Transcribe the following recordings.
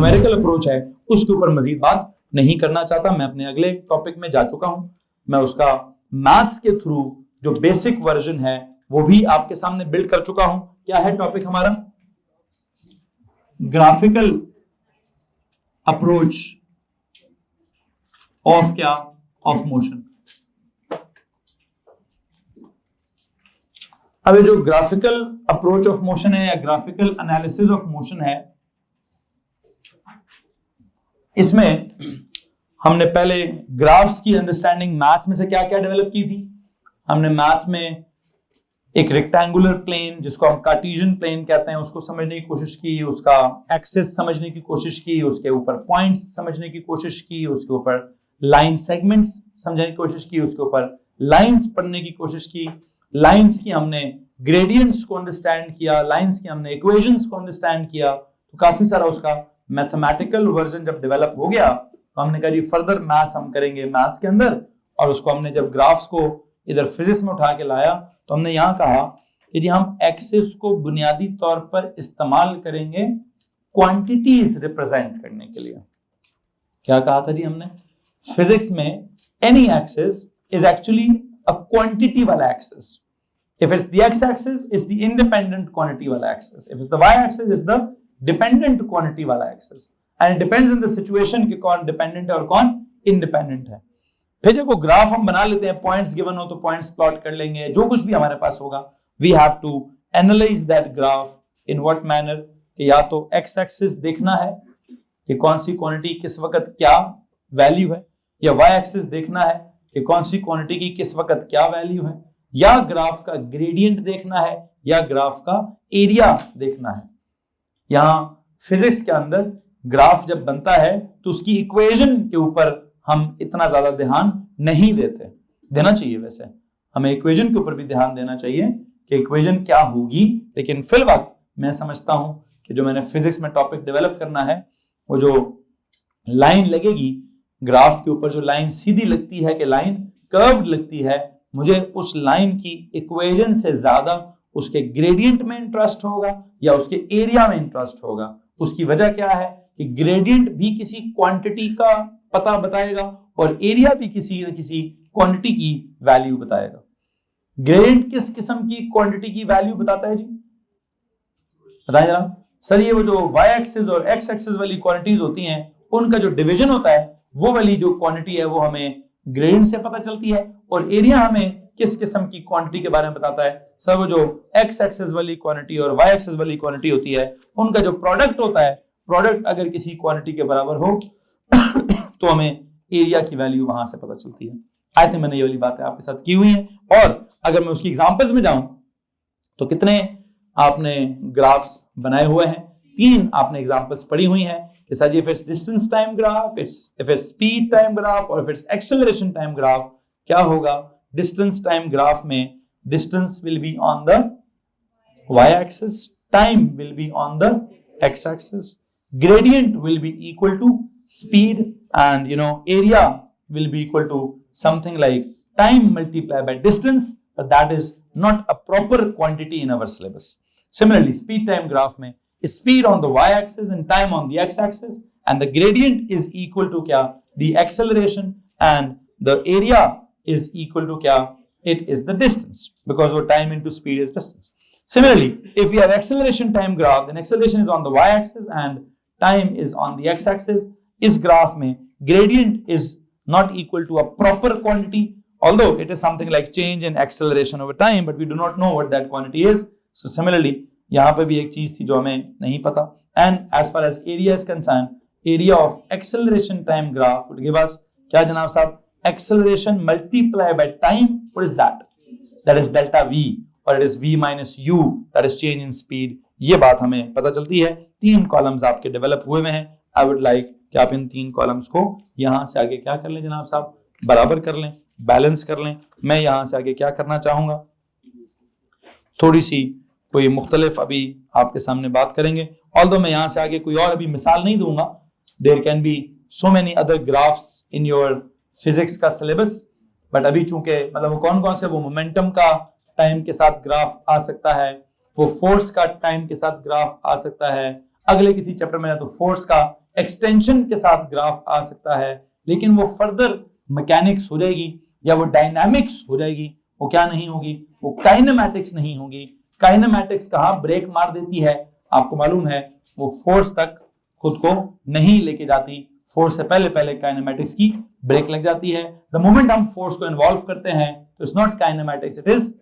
Numerical approach है उसके ऊपर मजीद बात नहीं करना चाहता। मैं अपने अगले टॉपिक में जा चुका हूं। मैं उसका मैथ्स के थ्रू जो बेसिक वर्जन है वो भी आपके सामने बिल्ड कर चुका हूं। क्या है टॉपिक हमारा? ग्राफिकल अप्रोच ऑफ क्या? Of motion. अब ये जो ग्राफिकल अप्रोच ऑफ मोशन है या ग्राफिकल एनालिसिस ऑफ मोशन है, इसमें हमने पहले ग्राफ्स की अंडरस्टैंडिंग मैथ्स में से क्या क्या डेवलप की थी। हमने मैथ्स में एक रेक्टेंगुलर प्लेन जिसको हम कार्टेशियन प्लेन कहते हैं उसको समझने की कोशिश की, उसका एक्सिस समझने की कोशिश की, उसके ऊपर पॉइंट्स समझने की कोशिश की, उसके ऊपर लाइन सेगमेंट्स समझने की कोशिश की, उसके ऊपर लाइंस पढ़ने की कोशिश की। लाइंस की हमने ग्रेडियंट्स को अंडरस्टैंड किया, लाइंस की हमने इक्वेशंस को अंडरस्टैंड किया। तो काफी सारा उसका मैथमेटिकल वर्जन जब डेवलप हो गया तो हमने कहा जी फर्दर मैथ्स हम करेंगे मैथ्स के अंदर। और उसको हमने जब ग्राफ्स को इधर फिजिक्स में उठा के लाया तो हमने यहाँ कहा यदि हम एक्सिस को बुनियादी तौर पर इस्तेमाल करेंगे क्वांटिटीज रिप्रेजेंट करने के लिए। क्या कहा था जी हमने? फिजिक्स में any axis is actually a quantity वाला axis. If it's the x-axis, it's the independent quantity wala axis. If it's the y-axis, it's the dependent quantity wala axis. And it depends on the situation कि कौन dependent है और कौन independent है। फिर जब वो ग्राफ हम बना लेते हैं, पॉइंट्स गिवन हो तो पॉइंट्स प्लॉट कर लेंगे, जो कुछ भी हमारे पास होगा, we have to analyze that graph in what manner कि या तो x-axis देखना है कि कौन सी क्वांटिटी किस वक्त क्या वैल्यू है, या y-axis देखना है कि कौन सी क्वांटिटी की किस वक्त क्या वैल्यू है, या ग्राफ का ग्रेडियंट देखना है, या ग्राफ का एरिया देखना है। यहां फिजिक्स के अंदर ग्राफ जब बनता है तो उसकी इक्वेशन के ऊपर हम इतना ज्यादा ध्यान नहीं देते। देना चाहिए, वैसे हमें इक्वेशन के ऊपर भी ध्यान देना चाहिए कि इक्वेशन क्या होगी, लेकिन फिल वक्त मैं समझता हूं कि जो मैंने फिजिक्स में टॉपिक डेवलप करना है वो जो लाइन लगेगी ग्राफ के ऊपर, जो लाइन सीधी लगती है कि लाइन कर्व्ड लगती है, मुझे उस लाइन की इक्वेशन से ज्यादा उसके ग्रेडियंट में इंटरेस्ट होगा या उसके एरिया में इंटरेस्ट होगा। उसकी वजह क्या है कि ग्रेडियंट भी किसी क्वांटिटी का पता बताएगा और एरिया भी किसी न किसी क्वांटिटी की वैल्यू बताएगा। ग्रेडियंट किस किस्म की क्वांटिटी की वैल्यू बताता है जी? बताएं जरा। सर ये वो जो y एक्सिस और x एक्सिस वाली क्वांटिटीज होती हैं उनका जो डिवीजन होता है वो वाली जो क्वांटिटी है वो हमें ग्रेडियंट से पता चलती है, और एरिया हमें किस किस्म की क्वांटिटी के बारे में बताता है। सर वो जो x एक्सिस वाली क्वांटिटी और y एक्सिस वाली क्वांटिटी होती है उनका जो प्रोडक्ट होता है, प्रोडक्ट अगर किसी क्वांटिटी के बराबर हो तो हमें एरिया की वैल्यू वहां से पता चलती है। आई थिंक मैंने ये वाली बातें आपके साथ की हुई है। और अगर मैं उसकी एग्जांपल्स में जाऊं तो कितने आपने ग्राफ्स बनाए हुए हैं? 3 आपने एग्जांपल्स पढ़ी हुई हैं कि sir if it's distance time graph, if it's speed time graph और if it's acceleration time graph, क्या होगा? डिस्टेंस टाइम ग्राफ में distance will be on the y axis, time will be on the x axis, gradient will be equal to speed, and area will be equal to something like time multiplied by distance, but that is not a proper quantity in our syllabus. Similarly, speed time graph में speed on the y axis and time on the x axis, and the gradient is equal to क्या? The acceleration, and the area is equal to क्या? It is the distance, because वो time into speed is distance. Similarly, if we have acceleration time graph, then acceleration is on the y axis and time is on the x axis. इस graph में gradient is not equal to a proper quantity, although it is something like change in acceleration over time, but we do not know what that quantity is. So similarly, यहाँ पे भी एक चीज थी जो हमें नहीं पता. And as far as area is concerned, area of acceleration time graph would give us क्या जनाब साहब? Acceleration multiplied by time. What is that? That is delta v, or it is v minus u, that is change in speed. ये बात हमें पता चलती है. 3 columns आपके डेवलप हुए हैं. I would like कि आप इन 3 कॉलम्स को यहाँ से आगे क्या कर लें जनाब साहब? बराबर कर लें, बैलेंस कर लें. मैं यहाँ से आगे क्या करना चाहूंगा, थोड़ी सी कोई मुख्तलिफ अभी आपके सामने बात करेंगे. ऑल्दो मैं यहाँ से आगे कोई और अभी मिसाल नहीं दूंगा. There can be so many other graphs in your physics का सिलेबस, बट अभी चूंकि मतलब वो कौन कौन से, वो मोमेंटम का टाइम के साथ ग्राफ आ सकता है, वो फोर्स का टाइम के साथ ग्राफ आ सकता है. अगले किसी चैप्टर में तो फोर्स का एक्सटेंशन के साथ ग्राफ आ सकता है, लेकिन वो फर्दर मैकेनिक्स हो जाएगी या वो डायनामिक्स हो जाएगी, वो क्या नहीं होगी, वो काइनेमैटिक्स नहीं होगी। काइनेमैटिक्स कहाँ ब्रेक मार देती है, आपको मालूम है, वो फोर्स तक खुद को नहीं लेके जाती, फोर्स से पहले पहले काइनेमैटिक्स की ब्रेक लग जाती है। द मोमेंट हम फोर्स को इन्वॉल्व करते हैं तो it's not kinematics, it is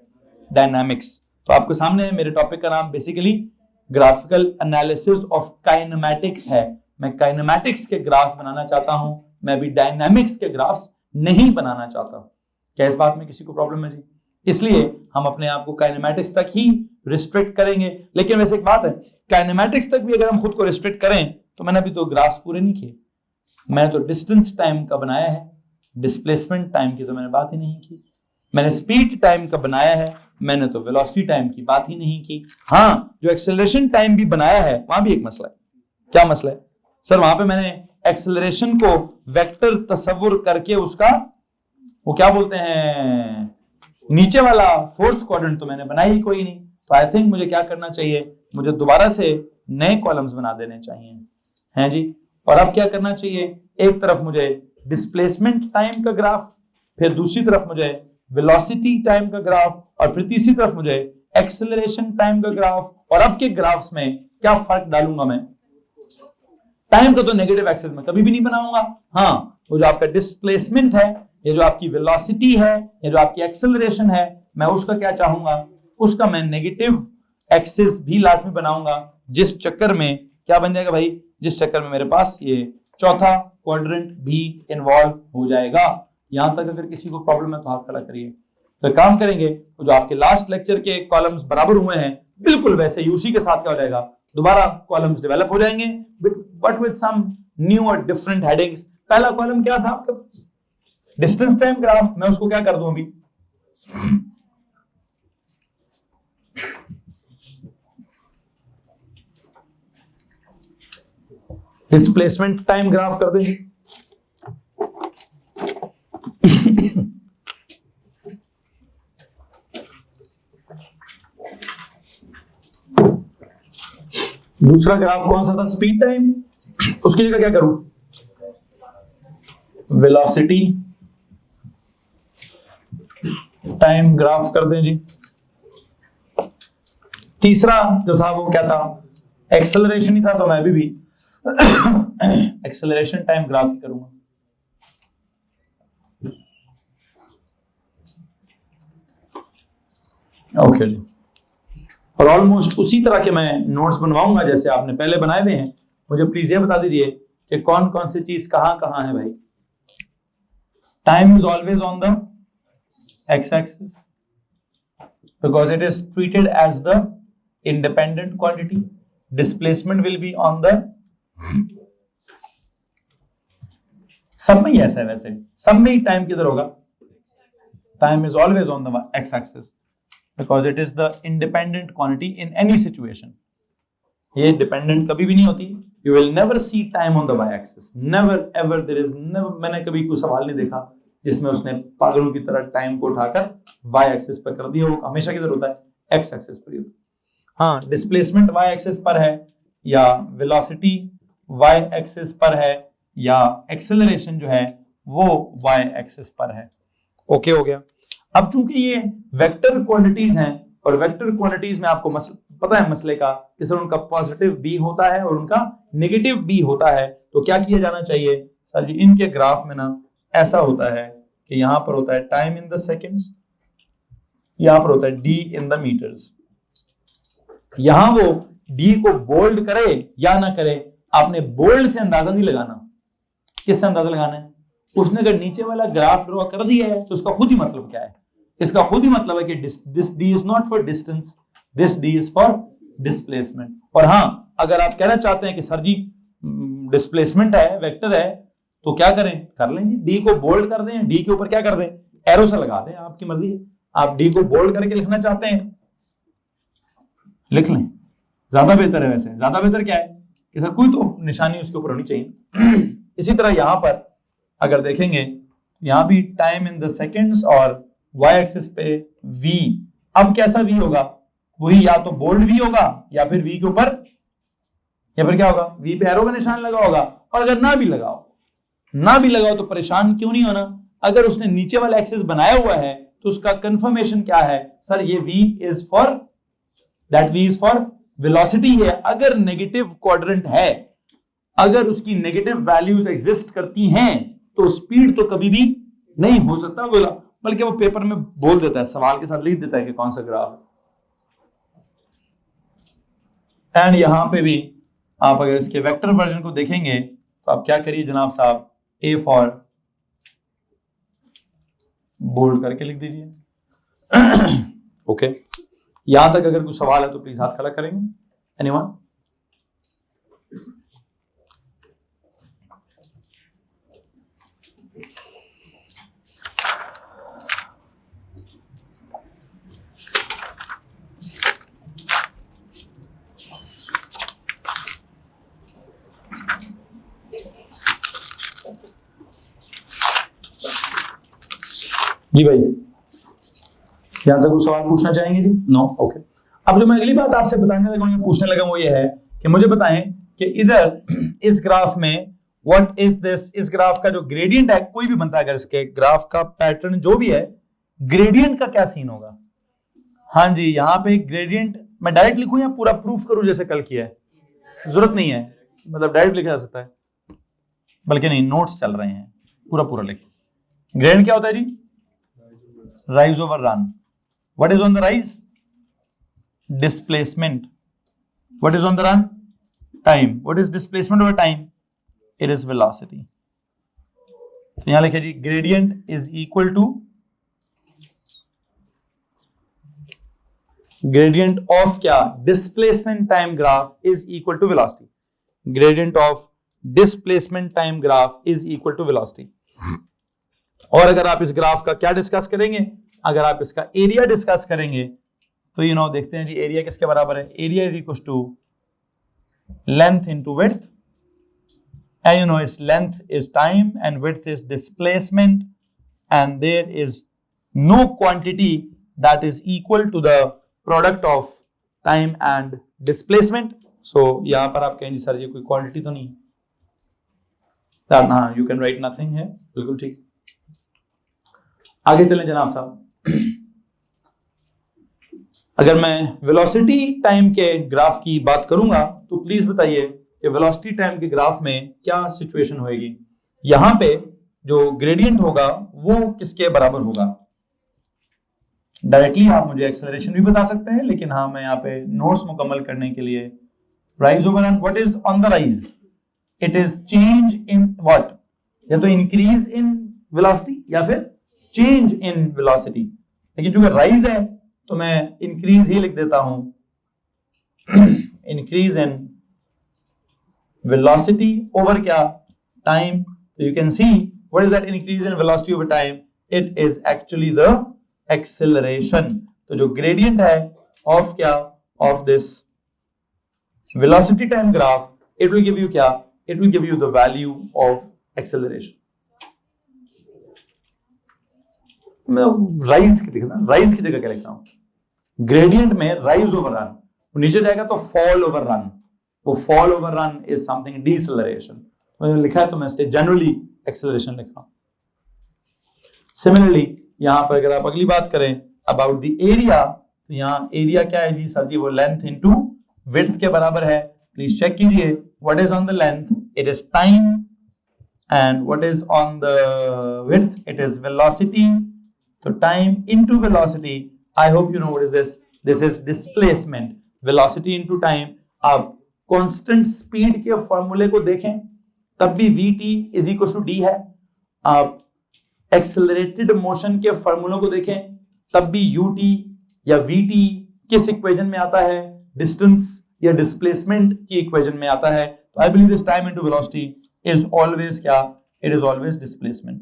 dynamics. तो आपके सामने मेरे टॉपिक का नाम basically graphical analysis of kinematics है। मैं काइनेमैटिक्स के ग्राफ बनाना चाहता हूं, मैं भी डायनामिक्स के ग्राफ्स नहीं बनाना चाहता। क्या इस बात में किसी को प्रॉब्लम है जी? इसलिए हम अपने आप को काइनेमैटिक्स तक ही रिस्ट्रिक्ट करेंगे। लेकिन वैसे एक बात है, काइनेमैटिक्स तक भी अगर हम खुद को रिस्ट्रिक्ट करें तो मैंने अभी तो ग्राफ्स पूरे नहीं किए, मैंने तो डिस्टेंस टाइम का बनाया है, डिस्प्लेसमेंट टाइम की तो मैंने बात ही नहीं की। मैंने स्पीड टाइम का बनाया है, मैंने तो वेलोसिटी टाइम की बात ही नहीं की। हाँ, जो एक्सेलरेशन टाइम भी बनाया है वहां भी एक मसला है। क्या मसला है सर? वहां पे मैंने एक्सेलरेशन को वेक्टर तस्वुर करके उसका वो क्या बोलते हैं, नीचे वाला फोर्थ क्वाड्रेंट तो मैंने बनाया ही कोई नहीं। तो आई थिंक मुझे क्या करना चाहिए, मुझे दोबारा से नए कॉलम्स बना देने चाहिए, हैं जी। और अब क्या करना चाहिए, एक तरफ मुझे डिस्प्लेसमेंट टाइम का ग्राफ, फिर दूसरी तरफ मुझे वेलोसिटी टाइम का ग्राफ, और फिर तीसरी तरफ मुझे एक्सेलरेशन टाइम का ग्राफ। और अब के ग्राफ्स में क्या फर्क डालूंगा मैं, टाइम का तो नेगेटिव एक्सिस में कभी भी नहीं बनाऊंगा। हाँ, वो जो आपका डिस्प्लेसमेंट है, ये जो आपकी वेलोसिटी है, ये जो आपकी एक्सेलरेशन है, मैं उसका क्या चाहूंगा, उसका मैं नेगेटिव एक्सिस भी लास्ट में बनाऊंगा, जिस चक्कर में क्या बन जाएगा भाई, जिस चक्कर में मेरे पास ये चौथा क्वाड्रेंट भी इन्वॉल्व हो जाएगा। यहां तक अगर किसी को प्रॉब्लम है तो हाथ खड़ा करिए। तो काम करेंगे, तो जो आपके लास्ट लेक्चर के कॉलम्स बराबर हुए हैं बिल्कुल वैसे ही उसी के साथ क्या हो जाएगा, दोबारा कॉलम्स डेवलप हो जाएंगे, बट विद सम न्यू और डिफरेंट हेडिंग्स। पहला कॉलम क्या था आपके पास, डिस्टेंस टाइम ग्राफ, मैं उसको क्या कर दूं अभी, डिस्प्लेसमेंट टाइम ग्राफ कर देंगे। दूसरा ग्राफ कौन सा था, स्पीड टाइम, उसकी जगह क्या करूं, वेलोसिटी टाइम ग्राफ कर दें जी। तीसरा जो था वो क्या था, एक्सेलरेशन ही था, तो मैं अभी भी एक्सेलरेशन टाइम ग्राफ ही करूंगा। ओके जी, और ऑलमोस्ट उसी तरह के मैं नोट्स बनवाऊंगा जैसे आपने पहले बनाए हुए हैं। मुझे प्लीज ये बता दीजिए कि कौन कौन सी चीज कहां कहां है भाई। Time is always on the x axis because it is treated as the independent quantity. Displacement will be on the, सब में ही ऐसा है, वैसे सब में ही टाइम किधर होगा, time is always on the x axis because it is the independent quantity in any situation. ये dependent कभी भी नहीं होती। You will never see time on the y-axis. Never ever there is never, मैंने कभी कोई सवाल नहीं देखा जिसमें उसने पागलों की तरह टाइम को उठाकर y-axis पर कर दिया। वो हमेशा किधर होता है, x-axis पर ही होता है। हाँ, डिस्प्लेसमेंट y-axis पर है, या वेलोसिटी y-axis पर है, या एक्सेलरेशन जो है वो y-axis पर है। ओके हो गया। अब चूंकि ये वेक्टर क्वांटिटीज हैं, और वेक्टर क्वांटिटीज में आपको पता है मसले का कि सर उनका पॉजिटिव बी होता है और उनका नेगेटिव बी होता है। तो क्या किया जाना चाहिए सर जी, इनके ग्राफ में ना ऐसा होता है कि यहां पर होता है टाइम इन द सेकेंड्स, यहां पर होता है डी इन द मीटर्स। यहां वो डी को बोल्ड करे या ना करे, आपने बोल्ड से अंदाजा नहीं लगाना। किससे अंदाजा लगाना है, उसने अगर नीचे वाला ग्राफ ड्रॉ कर दिया है तो उसका खुद ही मतलब क्या है, इसका खुद ही मतलब है कि this D is not for distance, this D is for displacement. और हाँ, अगर आप कहना चाहते हैं कि सर जी डिस्प्लेसमेंट है, वेक्टर है, तो क्या करें, कर लेंगे, डी को बोल्ड कर दें, डी के ऊपर क्या कर दें, एरो से लगा दें, आपकी मर्जी है। आप डी को बोल्ड करके लिखना चाहते हैं लिख लें, ज्यादा बेहतर है। वैसे ज्यादा बेहतर क्या है कि सर कोई तो निशानी उसके ऊपर होनी चाहिए। इसी तरह यहां पर अगर देखेंगे, यहां भी टाइम इन द सेकेंड्स और y एक्सिस पे v। अब कैसा v होगा, वही या तो बोल्ड v होगा या फिर v के ऊपर या फिर क्या होगा, v पे एरो का निशान लगा होगा। और अगर ना भी लगाओ तो परेशान क्यों नहीं होना, अगर उसने नीचे वाला एक्सिस बनाया हुआ है तो उसका कंफर्मेशन क्या है, सर ये v इज फॉर वेलोसिटी है। अगर नेगेटिव क्वाड्रेंट है, अगर उसकी नेगेटिव वैल्यूज एग्जिस्ट करती हैं तो स्पीड तो कभी भी नहीं हो सकता बोला, बल्कि वो पेपर में बोल देता है, सवाल के साथ लिख देता है कि कौन सा ग्राफ। एंड यहां पे भी आप अगर इसके वेक्टर वर्जन को देखेंगे तो आप क्या करिए जनाब साहब, ए फॉर बोल्ड करके लिख दीजिए। ओके, यहां तक अगर कुछ सवाल है तो प्लीज हाथ खड़ा करेंगे, एनीवन? जी भाई, यहां तक कुछ सवाल पूछना चाहेंगे जी? No, okay. अब जो मैं अगली बात आपसे बताने लगा हूं, पूछने लगा वो ये है कि मुझे बताएं कि इधर इस ग्राफ में व्हाट इज दिस, इस ग्राफ का जो ग्रेडियंट है, कोई भी बनता है अगर इसके ग्राफ का पैटर्न जो भी है, ग्रेडियंट का क्या सीन होगा? हाँ जी, यहाँ पे ग्रेडियंट मैं डायरेक्ट लिखूं या पूरा प्रूफ करूं जैसे कल किया है? जरूरत नहीं है, मतलब डायरेक्ट लिखा जा सकता है, बल्कि नहीं, नोट्स चल रहे हैं, पूरा लिखिए। ग्रेडियंट क्या होता है जी? rise over run. What is on the rise? Displacement. What is on the run? Time. What is displacement over time? It is velocity. तो यहां लिखिए जी, gradient is equal to gradient of क्या? Displacement time graph is equal to velocity. Gradient of displacement time graph is equal to velocity. और अगर आप इस graph का क्या डिस्कस करेंगे, अगर आप इसका एरिया डिस्कस करेंगे तो देखते हैं जी, एरिया किसके बराबर है? Area is equal to length into width, and it's length is time and width is displacement, and there is no quantity that is equal to the product of time and displacement. So यहां पर आप कहेंगे sir ये कोई quantity तो नहीं, हाँ, you can write nothing है, बिल्कुल ठीक। आगे चलें जनाब साहब, अगर मैं वेलोसिटी टाइम के ग्राफ की बात करूंगा तो प्लीज बताइए कि वेलोसिटी टाइम के ग्राफ में क्या सिचुएशन होगी। यहां पे जो ग्रेडियंट होगा वो किसके बराबर होगा? डायरेक्टली आप मुझे एक्सेलरेशन भी बता सकते हैं, लेकिन हाँ, मैं यहाँ पे नोट्स मुकम्मल करने के लिए, rise over run, what is on the rise? It is change in what, या तो इंक्रीज इन वेलोसिटी या फिर चेंज इन वेलोसिटी। लेकिन चूंकि राइज है तो मैं इंक्रीज ही लिख देता हूं, इंक्रीज इन वेलोसिटी ओवर क्या? टाइम। तो you can see what is that increase in velocity over time? It is actually the acceleration. तो जो ग्रेडियंट है ऑफ क्या? Of this velocity time graph, it will give you क्या? It will give you the value of acceleration. Rise की देखना, rise की जगह क्या लिख रहा हूं? ग्रेडियंट में राइज ओवर रन, नीचे जाएगा तो फॉल ओवर रन, वो fall over run is something deceleration. मैंने लिखा है तो मैं जनरली एक्सेलरेशन लिख रहा हूं। सिमिलरली यहां पर अगर आप अगली बात करें अबाउट द एरिया, तो यहां एरिया क्या है जी? सर जी वो लेंथ इनटू विड्थ के बराबर है। प्लीज चेक कीजिए, what is on the length? It is time, and what is on the width? It is velocity. तो time into velocity, I hope you know what is this, this is displacement. Velocity into time. आप constant speed के फॉर्मूले को देखें तब भी vt is equal to d है। आप एक्सेलरेटेड मोशन के फॉर्मूलों को देखें तब भी ut या vt किस इक्वेशन में आता है? डिस्टेंस या डिस्प्लेसमेंट की इक्वेशन में आता है। तो I believe this time into velocity is always क्या? It is always displacement.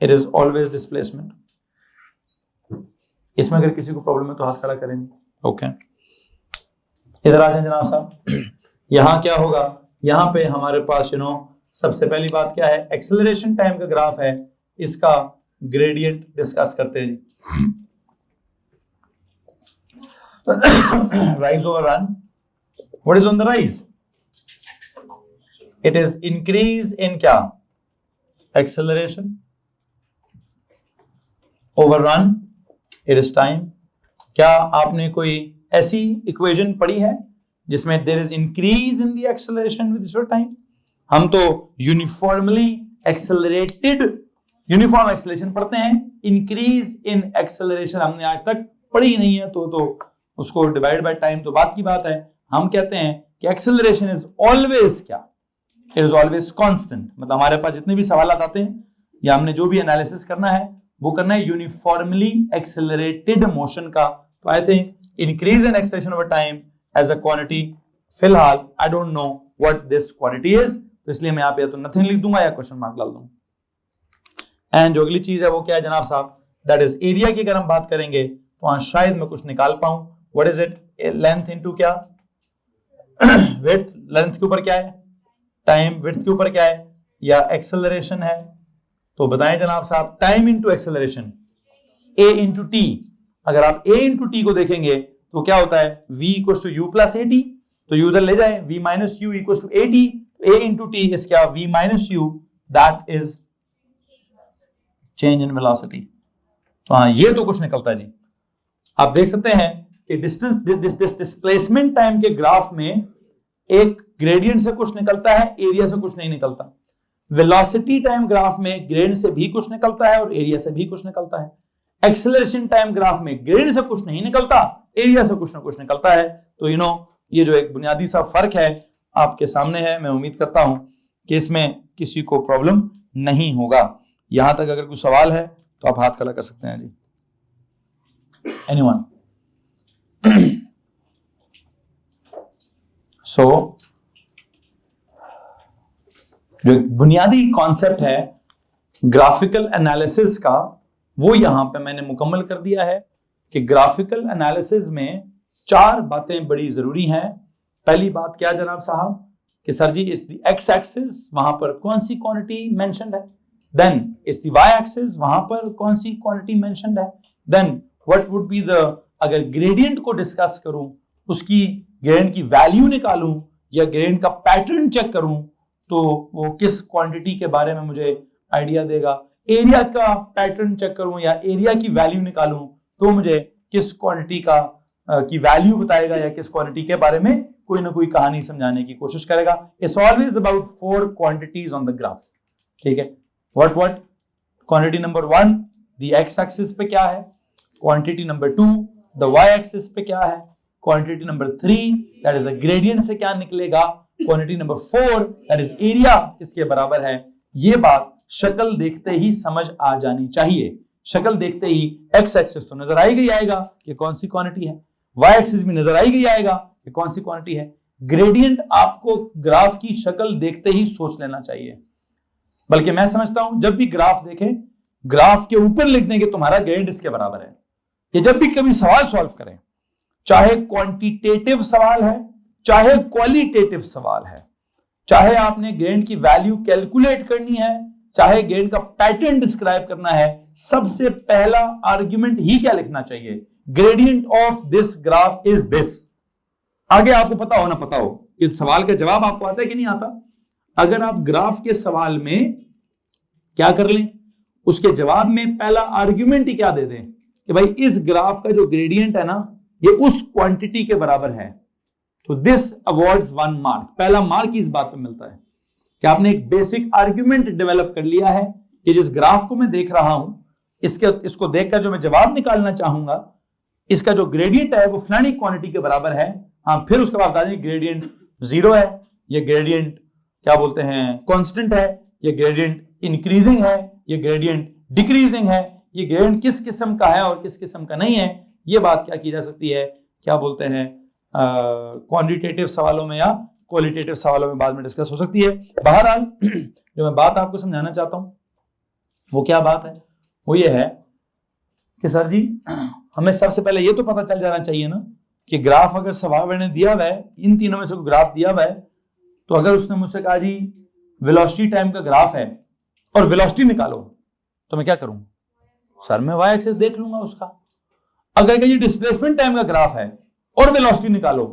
It is always displacement. इसमें अगर किसी को प्रॉब्लम है तो हाथ खड़ा करेंगे। ओके, इधर आ जाए जनाब साहब। यहां क्या होगा? यहां पे हमारे पास सबसे पहली बात क्या है? एक्सेलरेशन टाइम का ग्राफ है, इसका ग्रेडियंट डिस्कस करते हैं। Rise over run, what is on the rise? It is increase in क्या? Acceleration. Over run, it is time. क्या आपने कोई ऐसी इक्वेशन पढ़ी है जिसमें there is increase in the acceleration with respect time? हम तो यूनिफॉर्मली एक्सेलरेटेड, यूनिफॉर्म एक्सेलरेशन पढ़ते हैं. इंक्रीज इन एक्सेलरेशन हमने आज तक पढ़ी नहीं है, तो उसको डिवाइड बाय टाइम तो बात की बात है. हम कहते हैं कि एक्सेलरेशन इज ऑलवेज क्या? It is always constant. मतलब हमारे पास जितने भी सवाल आते हैं या हमने जो भी एनालिसिस करना है वो करना है यूनिफॉर्मली एक्सेलरेटेड मोशन का. तो I think increase in acceleration over time as a quantity, फिलहाल I don't know what this quantity is, तो इसलिए मैं यहाँ पे या तो नथिंग लिख दूंगा या क्वेश्चन मार्क डाल दूंगा. एंड जो अगली चीज है वो क्या है जनाब साहब? दैट इज एरिया की. अगर हम बात करेंगे तो वहां शायद मैं कुछ निकाल पाऊं. What is it? Length into क्या? विड्थ. लेंथ के ऊपर क्या है? टाइम. विड्थ के ऊपर क्या है? या एक्सेलरेशन है? तो बताएं जनाब साहब. Time into acceleration, a into T. अगर आप a इंटू टी को देखेंगे तो क्या होता है? v equals to u plus A T. तो u उधर ले जाए, v minus U equals to A T. a into T is क्या? v minus U. That is change in velocity. तो हाँ, ये तो कुछ निकलता है जी. आप देख सकते हैं कि डिस्टेंस डिस्प्लेसमेंट टाइम के ग्राफ में एक ग्रेडियंट से कुछ निकलता है, एरिया से कुछ नहीं निकलता. वेलोसिटी टाइम ग्राफ में ग्रेडियंट से भी कुछ निकलता है और एरिया से भी कुछ निकलता है. एक्सेलरेशन टाइम ग्राफ में ग्रेडियंट से कुछ नहीं निकलता, एरिया से कुछ ना कुछ निकलता है. तो ये जो एक बुनियादी सा फर्क है आपके सामने है. मैं उम्मीद करता हूं कि इसमें किसी को प्रॉब्लम नहीं होगा. यहां तक अगर कोई सवाल है तो आप हाथ खड़ा कर सकते हैं जी. एनीवन? सो जो बुनियादी कॉन्सेप्ट है ग्राफिकल एनालिसिस का, वो यहां पे मैंने मुकम्मल कर दिया है कि ग्राफिकल एनालिसिस में 4 बातें बड़ी जरूरी हैं. पहली बात क्या जनाब साहब? कि सर जी इस द एक्स एक्सिस, वहां पर कौन सी क्वांटिटी मेंशन्ड है. Then is the Y axis, वहां पर कौन सी क्वांटिटी मेंशन्ड है. Then what would be the, अगर ग्रेडियंट को डिस्कस करूं, उसकी ग्रेडियंट की वैल्यू निकालूं या ग्रेडियंट का पैटर्न चेक करूं, तो वो किस क्वांटिटी के बारे में मुझे आइडिया देगा. एरिया का पैटर्न चेक करूं या एरिया की वैल्यू निकालूं, तो मुझे किस क्वांटिटी का की वैल्यू बताएगा या किस क्वांटिटी के बारे में कोई ना कोई कहानी समझाने की कोशिश करेगा. It's always about 4 quantities on the graph. ठीक है? What quantity number 1 the x axis पे क्या है, quantity number 2 the Y axis पे क्या है, quantity number 3 that is the gradient से क्या निकलेगा, क्वांटिटी नंबर 4 दैट इज एरिया किसके बराबर है. ये बात शक्ल देखते ही समझ आ जानी चाहिए. शक्ल देखते ही एक्स एक्सिस तो नजर आई गई आएगा कि कौन सी क्वांटिटी है, वाई एक्सिस भी नजर आई गई आएगा कि कौन सी क्वांटिटी है. ग्रेडियंट आपको ग्राफ की शक्ल देखते ही सोच लेना चाहिए. बल्कि मैं समझता हूं जब भी ग्राफ देखें, ग्राफ के ऊपर लिख दें कि तुम्हारा ग्रेडियंट इसके बराबर है. ये जब भी कभी सवाल सॉल्व करें, चाहे क्वांटिटेटिव सवाल है चाहे क्वालिटेटिव सवाल है, चाहे आपने ग्रेडियंट की वैल्यू कैलकुलेट करनी है, चाहे ग्रेडियंट का पैटर्न डिस्क्राइब करना है, सबसे पहला आर्ग्यूमेंट ही क्या लिखना चाहिए? Gradient of this graph is this. आगे आपको पता हो ना पता हो, इस सवाल का जवाब आपको आता है कि नहीं आता. अगर आप ग्राफ के सवाल में क्या कर लें, उसके जवाब में पहला आर्ग्यूमेंट ही क्या दे दें कि भाई इस ग्राफ का जो ग्रेडियंट है ना, ये उस क्वांटिटी के बराबर है, तो दिस अवॉर्ड्स 1 मार्क. पहला मार्क इस बात पे मिलता है कि आपने एक बेसिक आर्ग्यूमेंट डेवलप कर लिया है कि जिस ग्राफ को मैं देख रहा हूं, इसको देखकर जो मैं जवाब निकालना चाहूंगा, इसका जो ग्रेडियंट है वो फलानी क्वांटिटी के बराबर है. हाँ, फिर उसके बाद बता दें ग्रेडियंट 0 है, ये ग्रेडियंट क्या बोलते हैं कांस्टेंट है, ये ग्रेडियंट इंक्रीजिंग है, ये ग्रेडियंट डिक्रीजिंग है, ये ग्रेडियंट किस किस्म का है और किस किस्म का नहीं है. ये बात क्या की जा सकती है, क्या बोलते हैं क्वांटिटेटिव सवालों में या क्वालिटेटिव सवालों में बाद में डिस्कस हो सकती है. बहरहाल जो मैं बात आपको समझाना चाहता हूं वो क्या बात है, वो ये है कि सर जी हमें सबसे पहले ये तो पता चल जाना चाहिए ना कि ग्राफ अगर सवाल मैंने दिया हुआ है, इन तीनों में से कोई ग्राफ दिया हुआ है, तो अगर उसने मुझसे कहा जी वेलोसिटी टाइम का ग्राफ है और वेलोसिटी निकालो, तो मैं क्या करूं सर, मैं वाई एक्सिस देख लूंगा उसका. अगर ये डिस्प्लेसमेंट टाइम का ग्राफ है और वेलोसिटी निकालो,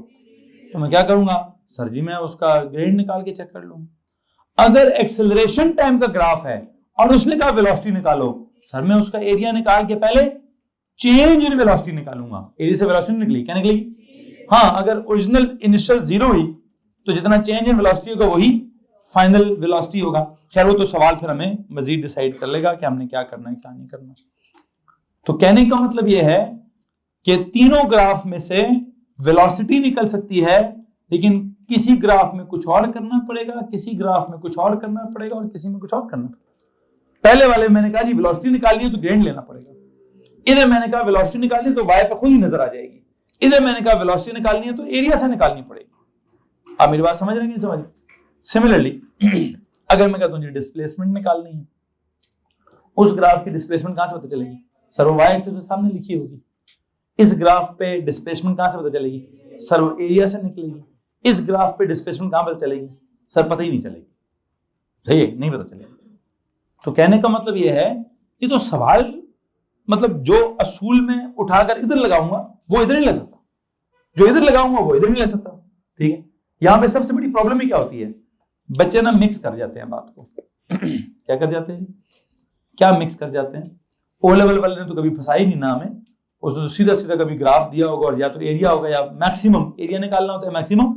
तो मैं क्या करूंगा सर जी, मैं उसका ग्रेड निकाल के चेक कर लूंगा। अगर एक्सेलरेशन टाइम का ग्राफ है और उसने कहा वेलोसिटी निकालो, सर मैं उसका एरिया निकाल के पहले चेंज इन वेलोसिटी निकालूंगा। एरिया से वेलोसिटी निकली, क्या निकली? हाँ, अगर ओरिजिनल इनिशियल 0 हुई तो जितना चेंज इन वेलोसिटी होगा वही फाइनल वेलोसिटी होगा। खैर वो तो सवाल फिर हमें मजीद डिसाइड कर लेगा कि हमने क्या करना है क्या नहीं करना। तो कहने का मतलब यह है कि तीनों ग्राफ में से वेलोसिटी निकल सकती है, लेकिन किसी ग्राफ में कुछ और करना पड़ेगा, किसी ग्राफ में कुछ और करना पड़ेगा और किसी में कुछ और करना पड़ेगा। पहले वाले मैंने कहा जी वेलोसिटी निकालनी है तो ग्रेड लेना पड़ेगा, इधर मैंने कहा वेलोसिटी निकालनी है तो वाई पे खुद ही नजर आ जाएगी, इधर मैंने कहा वेलोसिटी निकालनी है तो एरिया से निकालनी पड़ेगी। आप मेरी बात समझ रहे हैं कि नहीं समझ? सिमिलरली अगर मैं कहता हूं जी डिस्प्लेसमेंट निकालनी है, उस ग्राफ की डिस्प्लेसमेंट कहां से पता चलेगी? सर वो वाई एक्सिस के सामने लिखी होगी। इस ग्राफ पे डिस्प्लेसमेंट कहां से पता चलेगी? सर वो एरिया से निकलेगी। इस ग्राफ पे डिस्प्लेसमेंट कहां पता चलेगी? सर पता ही नहीं चलेगी। सही है, नहीं पता चलेगी। तो कहने का मतलब ये है, ये तो सवाल मतलब जो असूल में उठाकर इधर लगाऊंगा वो इधर नहीं लग सकता, जो इधर लगाऊंगा वो इधर नहीं लग सकता। ठीक है, यहां पे सबसे बड़ी प्रॉब्लम ही क्या होती है, बच्चे ना मिक्स कर जाते हैं बात को। क्या कर जाते हैं? क्या मिक्स कर जाते हैं? ओ लेवल वाले ने तो कभी फंसा ही नहीं ना हमें, उसने तो सीधा सीधा कभी ग्राफ दिया होगा और या तो एरिया होगा या मैक्सिमम एरिया निकालना होता है मैक्सिमम।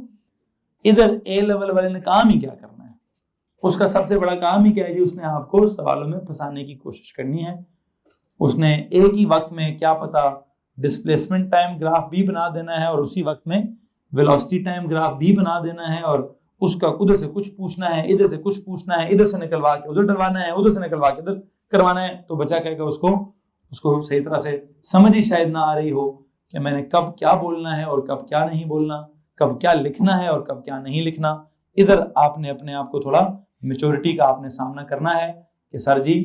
इधर ए लेवल वाले ने काम ही क्या करना है, उसका सबसे बड़ा काम ही क्या है जी, उसने आपको सवालों में फंसाने की कोशिश करनी है। उसने एक ही वक्त में क्या पता डिस्प्लेसमेंट टाइम ग्राफ भी बना देना है और उसी वक्त में वेलोसिटी टाइम ग्राफ भी बना देना है, और उसका उधर से कुछ पूछना है, इधर से कुछ पूछना है, इधर से निकलवा के उधर डलवाना है, उधर से निकलवा के इधर करवाना है। तो बच्चा कहेगा उसको सही तरह से समझ ही शायद ना आ रही हो कि मैंने कब क्या बोलना है और कब क्या नहीं बोलना, कब क्या लिखना है और कब क्या नहीं लिखना। इधर आपने अपने आप को थोड़ा मैच्योरिटी का आपने सामना करना है कि सर जी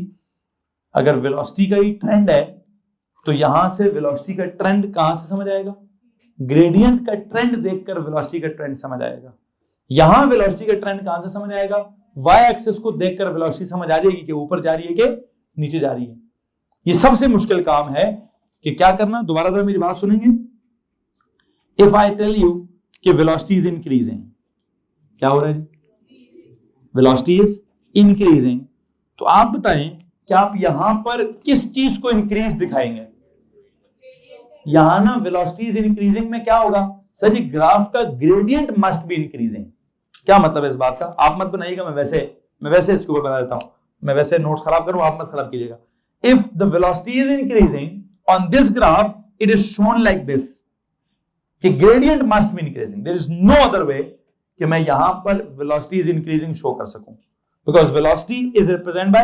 अगर वेलोसिटी का ही ट्रेंड है तो यहां से वेलोसिटी का ट्रेंड कहां से समझ आएगा? ग्रेडियंट का ट्रेंड देखकर वेलोसिटी का ट्रेंड समझ आएगा। यहां वेलोसिटी का ट्रेंड कहां से समझ आएगा? वाई एक्सिस को देखकर वेलोसिटी समझ आ जाएगी कि ऊपर जा रही है कि नीचे जा रही है। ये सबसे मुश्किल काम है कि क्या करना। दोबारा जरा मेरी बात सुनेंगे। इफ आई टेल यू कि वेलोसिटी इज इंक्रीजिंग, क्या हो रहा है जी? Velocity is increasing. तो आप बताएं कि आप यहां पर किस चीज को इंक्रीज दिखाएंगे? यहां ना वेलोसिटी इज इंक्रीजिंग में क्या होगा? सर जी ग्राफ का ग्रेडियंट मस्ट बी इंक्रीजिंग। क्या मतलब है इस बात का? आप मत बनाइएगा, मैं वैसे इसके ऊपर बता देता हूं। मैं वैसे नोट्स खराब करूं, आप मत खराब कीजिएगा। If the velocity is increasing on this graph, it is shown like this कि gradient must be increasing. There is no other way कि मैं यहां पर velocity is increasing show कर सकूं, because velocity is represented by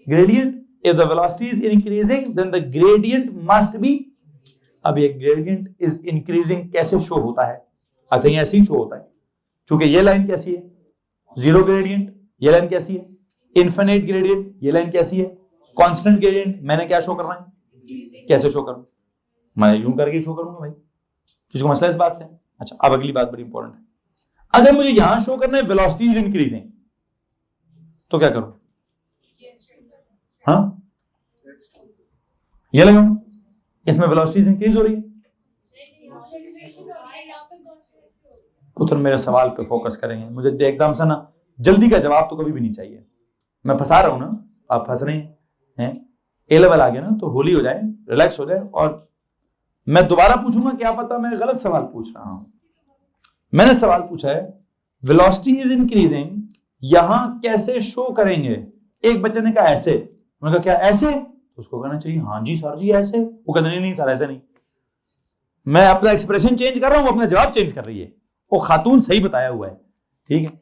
gradient. If the velocity is increasing, then the gradient must be। अब ये gradient is increasing कैसे show होता है? आई थिंक ऐसे ही शो होता है, क्योंकि ये लाइन कैसी है? Zero gradient. ये लाइन कैसी है? Infinite gradient. ये लाइन कैसी है? Constant gradient. मैंने क्या शो करना है? कैसे शो करूं? मैं यूं करके शो करूंगा भाई, किसको मसला इस बात से? अच्छा, अब अगली बात बड़ी इंपॉर्टेंट है। अगर मुझे यहां शो करना है वेलोसिटी इज इंक्रीजिंग, तो क्या करूं? हाँ, ये लगाऊं, इसमें वेलोसिटी इंक्रीज हो रही है। पुत्र मेरे सवाल पे फोकस करेंगे। मुझे एकदम से ना जल्दी का जवाब तो कभी भी नहीं चाहिए। मैं फंसा रहा हूं ना, आप फंस रहे हैं। ए लेवल आ गया ना तो होली हो जाए, रिलैक्स हो जाए, और मैं दोबारा पूछूंगा, क्या पता मैं गलत सवाल पूछ रहा हूं। मैंने सवाल पूछा है वेलोसिटी इज इंक्रीजिंग, यहां कैसे शो करेंगे? एक बच्चे ने कहा ऐसे। मैंने कहा क्या ऐसे? तो उसको कहना चाहिए हाँ जी सर जी ऐसे। वो कहते नहीं सर ऐसे नहीं। मैं अपना एक्सप्रेशन चेंज कर रहा हूं, अपना जवाब चेंज कर रही है। वो खातून सही बताया हुआ है, ठीक है?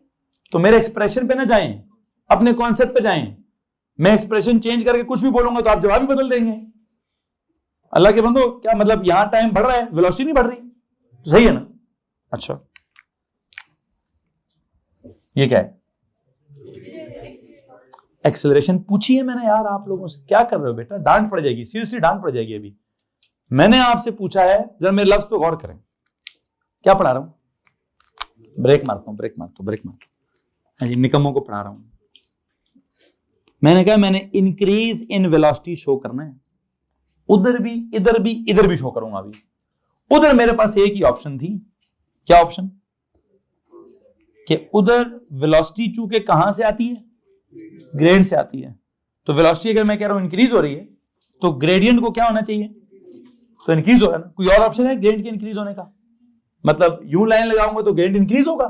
तो मेरे एक्सप्रेशन पे ना जाएं, अपने कॉन्सेप्ट पे जाएं। मैं एक्सप्रेशन चेंज करके कुछ भी बोलूंगा तो आप जवाब भी बदल देंगे। अल्लाह के बंदो, क्या मतलब यहां टाइम बढ़ रहा है, वेलोसिटी नहीं बढ़ रही, तो सही है ना? अच्छा, ये क्या है? एक्सेलरेशन पूछी है मैंने यार आप लोगों से। क्या कर रहे हो बेटा? डांट पड़ जाएगी, सीरियसली डांट पड़ जाएगी। अभी मैंने आपसे पूछा है, जरा मेरे लफ्ज पे गौर करें। क्या पढ़ा रहा हूं? ब्रेक मारता हूं। हाँ जी, निकम्मों को पढ़ा रहा हूं। मैंने कहा मैंने इंक्रीज इन वेलोसिटी शो करना है। उधर भी, इधर भी, इधर भी शो करूंगा। अभी उधर मेरे पास एक ही ऑप्शन थी क्या ऑप्शन? कि उधर वेलोसिटी चूंकि कहां से आती है, ग्रेड से आती है, तो वेलोसिटी अगर मैं कह रहा हूं इंक्रीज हो रही है तो ग्रेडियंट को क्या होना चाहिए? तो इंक्रीज हो रहा है ना। कोई और ऑप्शन है ग्रेडियंट के इंक्रीज होने का? मतलब यूं लाइन लगाऊंगा तो ग्रेडियंट इंक्रीज होगा?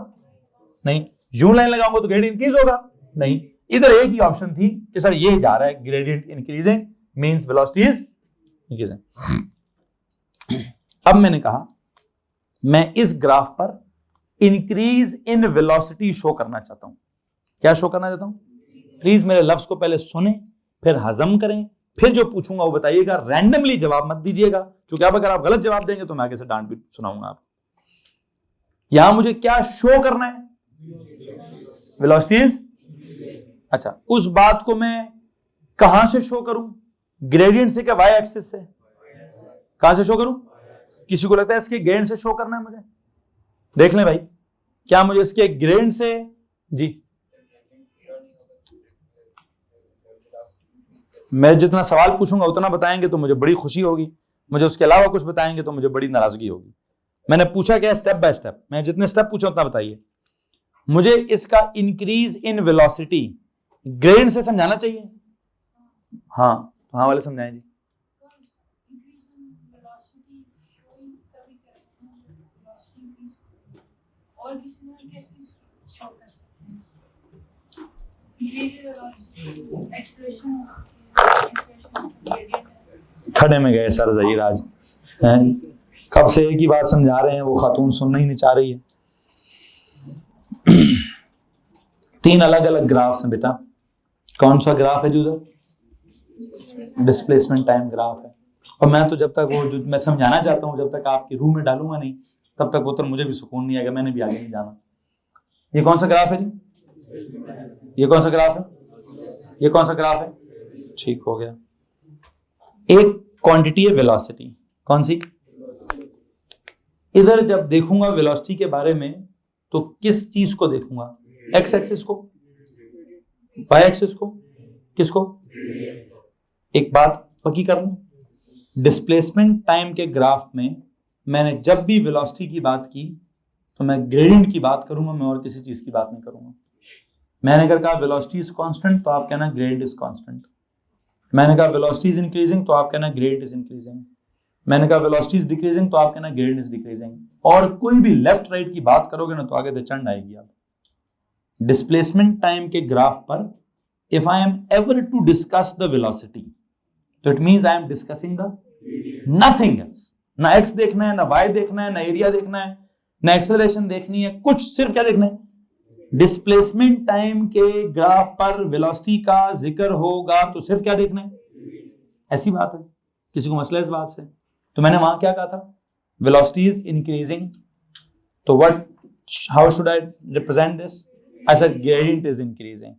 नहीं। यूं लाइन लगाऊंगा तो ग्रेडियंट इंक्रीज होगा? नहीं। इधर एक ही ऑप्शन थी कि सर ये जा रहा है gradient increasing means velocity is increasing. अब मैंने कहा मैं इस ग्राफ पर इंक्रीज इन वेलोसिटी शो करना चाहता हूं। क्या शो करना चाहता हूं? प्लीज मेरे लफ्ज को पहले सुने, फिर हजम करें, फिर जो पूछूंगा वो बताइएगा, रैंडमली जवाब मत दीजिएगा, क्योंकि अब अगर आप गलत जवाब देंगे तो मैं आगे से डांट भी सुनाऊंगा आप। यहां मुझे क्या शो करना है? वेलोसिटीज। अच्छा, उस बात को मैं कहां से शो करूं? ग्रेडियंट से क्या वाई एक्सिस से? कहां से शो करूं? किसी को लगता है इसके ग्रेडियंट से शो करना है मुझे? देख लें भाई, क्या मुझे इसके ग्रेडियंट से? जी, मैं जितना सवाल पूछूंगा उतना बताएंगे तो मुझे बड़ी खुशी होगी, मुझे उसके अलावा कुछ बताएंगे तो मुझे बड़ी नाराजगी होगी। मैंने पूछा क्या? Step by step. मैं जितने स्टेप पूछा उतना बताइए। मुझे इसका इंक्रीज इन वेलोसिटी ग्रेडियंट से समझाना चाहिए। हाँ, हाँ वाले समझाएं जी। खड़े में गए सर जहीर आज हैं, कब से एक ही बात समझा रहे हैं, वो खातून सुनना ही नहीं चाह रही है। 3 अलग अलग ग्राफ्स हैं बेटा। कौन सा ग्राफ है जो उधर? डिस्प्लेसमेंट टाइम ग्राफ है। और मैं तो जब तक वो जो मैं समझाना चाहता हूँ जब तक आपके रूम में डालूंगा नहीं तब तक वो तो मुझे भी सुकून नहीं आएगा, मैंने भी आगे नहीं जाना। ये कौन सा ग्राफ है जी? ये कौन सा ग्राफ है? ये कौन सा ग्राफ है? ठीक हो गया। एक क्वांटिटी है वेलोसिटी, कौन सी? इधर जब देखूंगा वेलोसिटी के बारे में तो किस चीज को देखूंगा? एक्स एक्सिस को, वाई एक्सिस को, किसको? एक बात पक्की कर लूं, डिस्प्लेसमेंट टाइम के ग्राफ में मैंने जब भी वेलोसिटी की बात की तो मैं ग्रेडियंट की बात करूंगा, मैं और किसी चीज की बात नहीं करूंगा। मैंने अगर कहा वेलोसिटी इज कांस्टेंट तो आप कहना ग्रेडियंट इज कांस्टेंट। मैंने कहा वेलोसिटी इज इंक्रीजिंग तो आप कहना ग्रेडियंट इज इंक्रीजिंग। मैंने कहा वेलोसिटी इज डिक्रीजिंग तो आप कहना ग्रेडियंट इज डिक्रीजिंग। और कोई भी लेफ्ट राइट की बात करोगे ना तो आगे से चंड आएगी। आप डिस्प्लेसमेंट टाइम के ग्राफ पर if I am ever to discuss the velocity तो it means I am discussing the nothing else. ना एक्स देखना है, ना वाई देखना है, ना एरिया देखना है, ना एक्सेलरेशन देखनी है, कुछ सिर्फ क्या देखना है? डिस्प्लेसमेंट टाइम के ग्राफ पर वेलोसिटी का जिक्र होगा तो सिर्फ क्या देखना है? ऐसी बात है। किसी को मसला इस बात से? तो मैंने वहां क्या कहा था? वेलोसिटी इज इंक्रीजिंग, तो what, how should I represent this? I said gradient is increasing.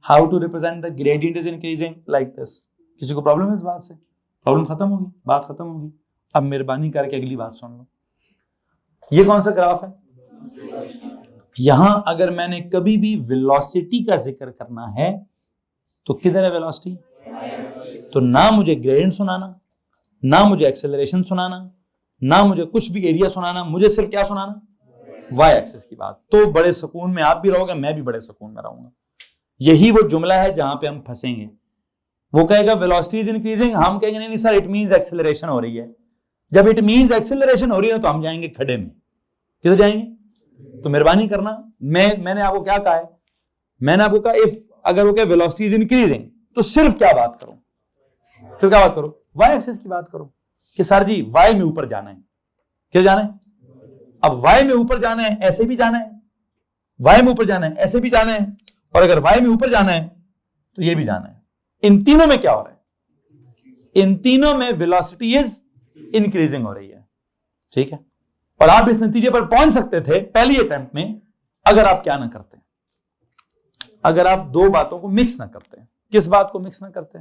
How to represent the gradient is increasing? Like this. किसी को प्रॉब्लम है इस बात से? प्रॉब्लम खत्म होगी, बात खत्म होगी। अब मेहरबानी करके अगली बात सुन लो। ये कौन सा ग्राफ है? यहां अगर मैंने कभी भी वेलोसिटी का जिक्र करना है तो किधर है वेलोसिटी? तो ना मुझे ग्रेडियंट सुनाना, ना मुझे एक्सेलरेशन सुनाना, ना मुझे कुछ भी एरिया सुनाना, मुझे सिर्फ क्या सुनाना? वाई एक्सिस की बात। तो बड़े सुकून में आप भी रहोगे, मैं भी बड़े सुकून में रहूंगा। यही वो जुमला है जहां पे हम फंसेंगे। वो कहेगा वेलोसिटी इज इंक्रीजिंग, हम कहेंगे नहीं सर इट मींस एक्सेलरेशन हो रही है। जब इट मींस एक्सेलरेशन हो रही है तो हम जाएंगे खड्डे में। किधर जाएंगे? तो मेहरबानी करना, मैंने आपको क्या कहा है? मैंने आपको कहा इफ अगर वो कहे वेलोसिटी इज इंक्रीजिंग तो सिर्फ क्या बात करो? फिर क्या बात करो? वाई एक्सिस की बात करो कि सर जी वाई में ऊपर जाना है। किधर जाना है? अब वाई में ऊपर जाना है, ऐसे भी जाना है, वाई में ऊपर जाना है, ऐसे भी जाना है, और अगर वाई में ऊपर जाना है तो ये भी जाना है। इन तीनों में क्या हो रहा है? इन तीनों में वेलोसिटी इज इंक्रीजिंग हो रही है। ठीक है, और आप इस नतीजे पर पहुंच सकते थे पहली अटेम्प्ट में अगर आप क्या ना करते, अगर आप दो बातों को मिक्स ना करते। किस बात को मिक्स ना करते?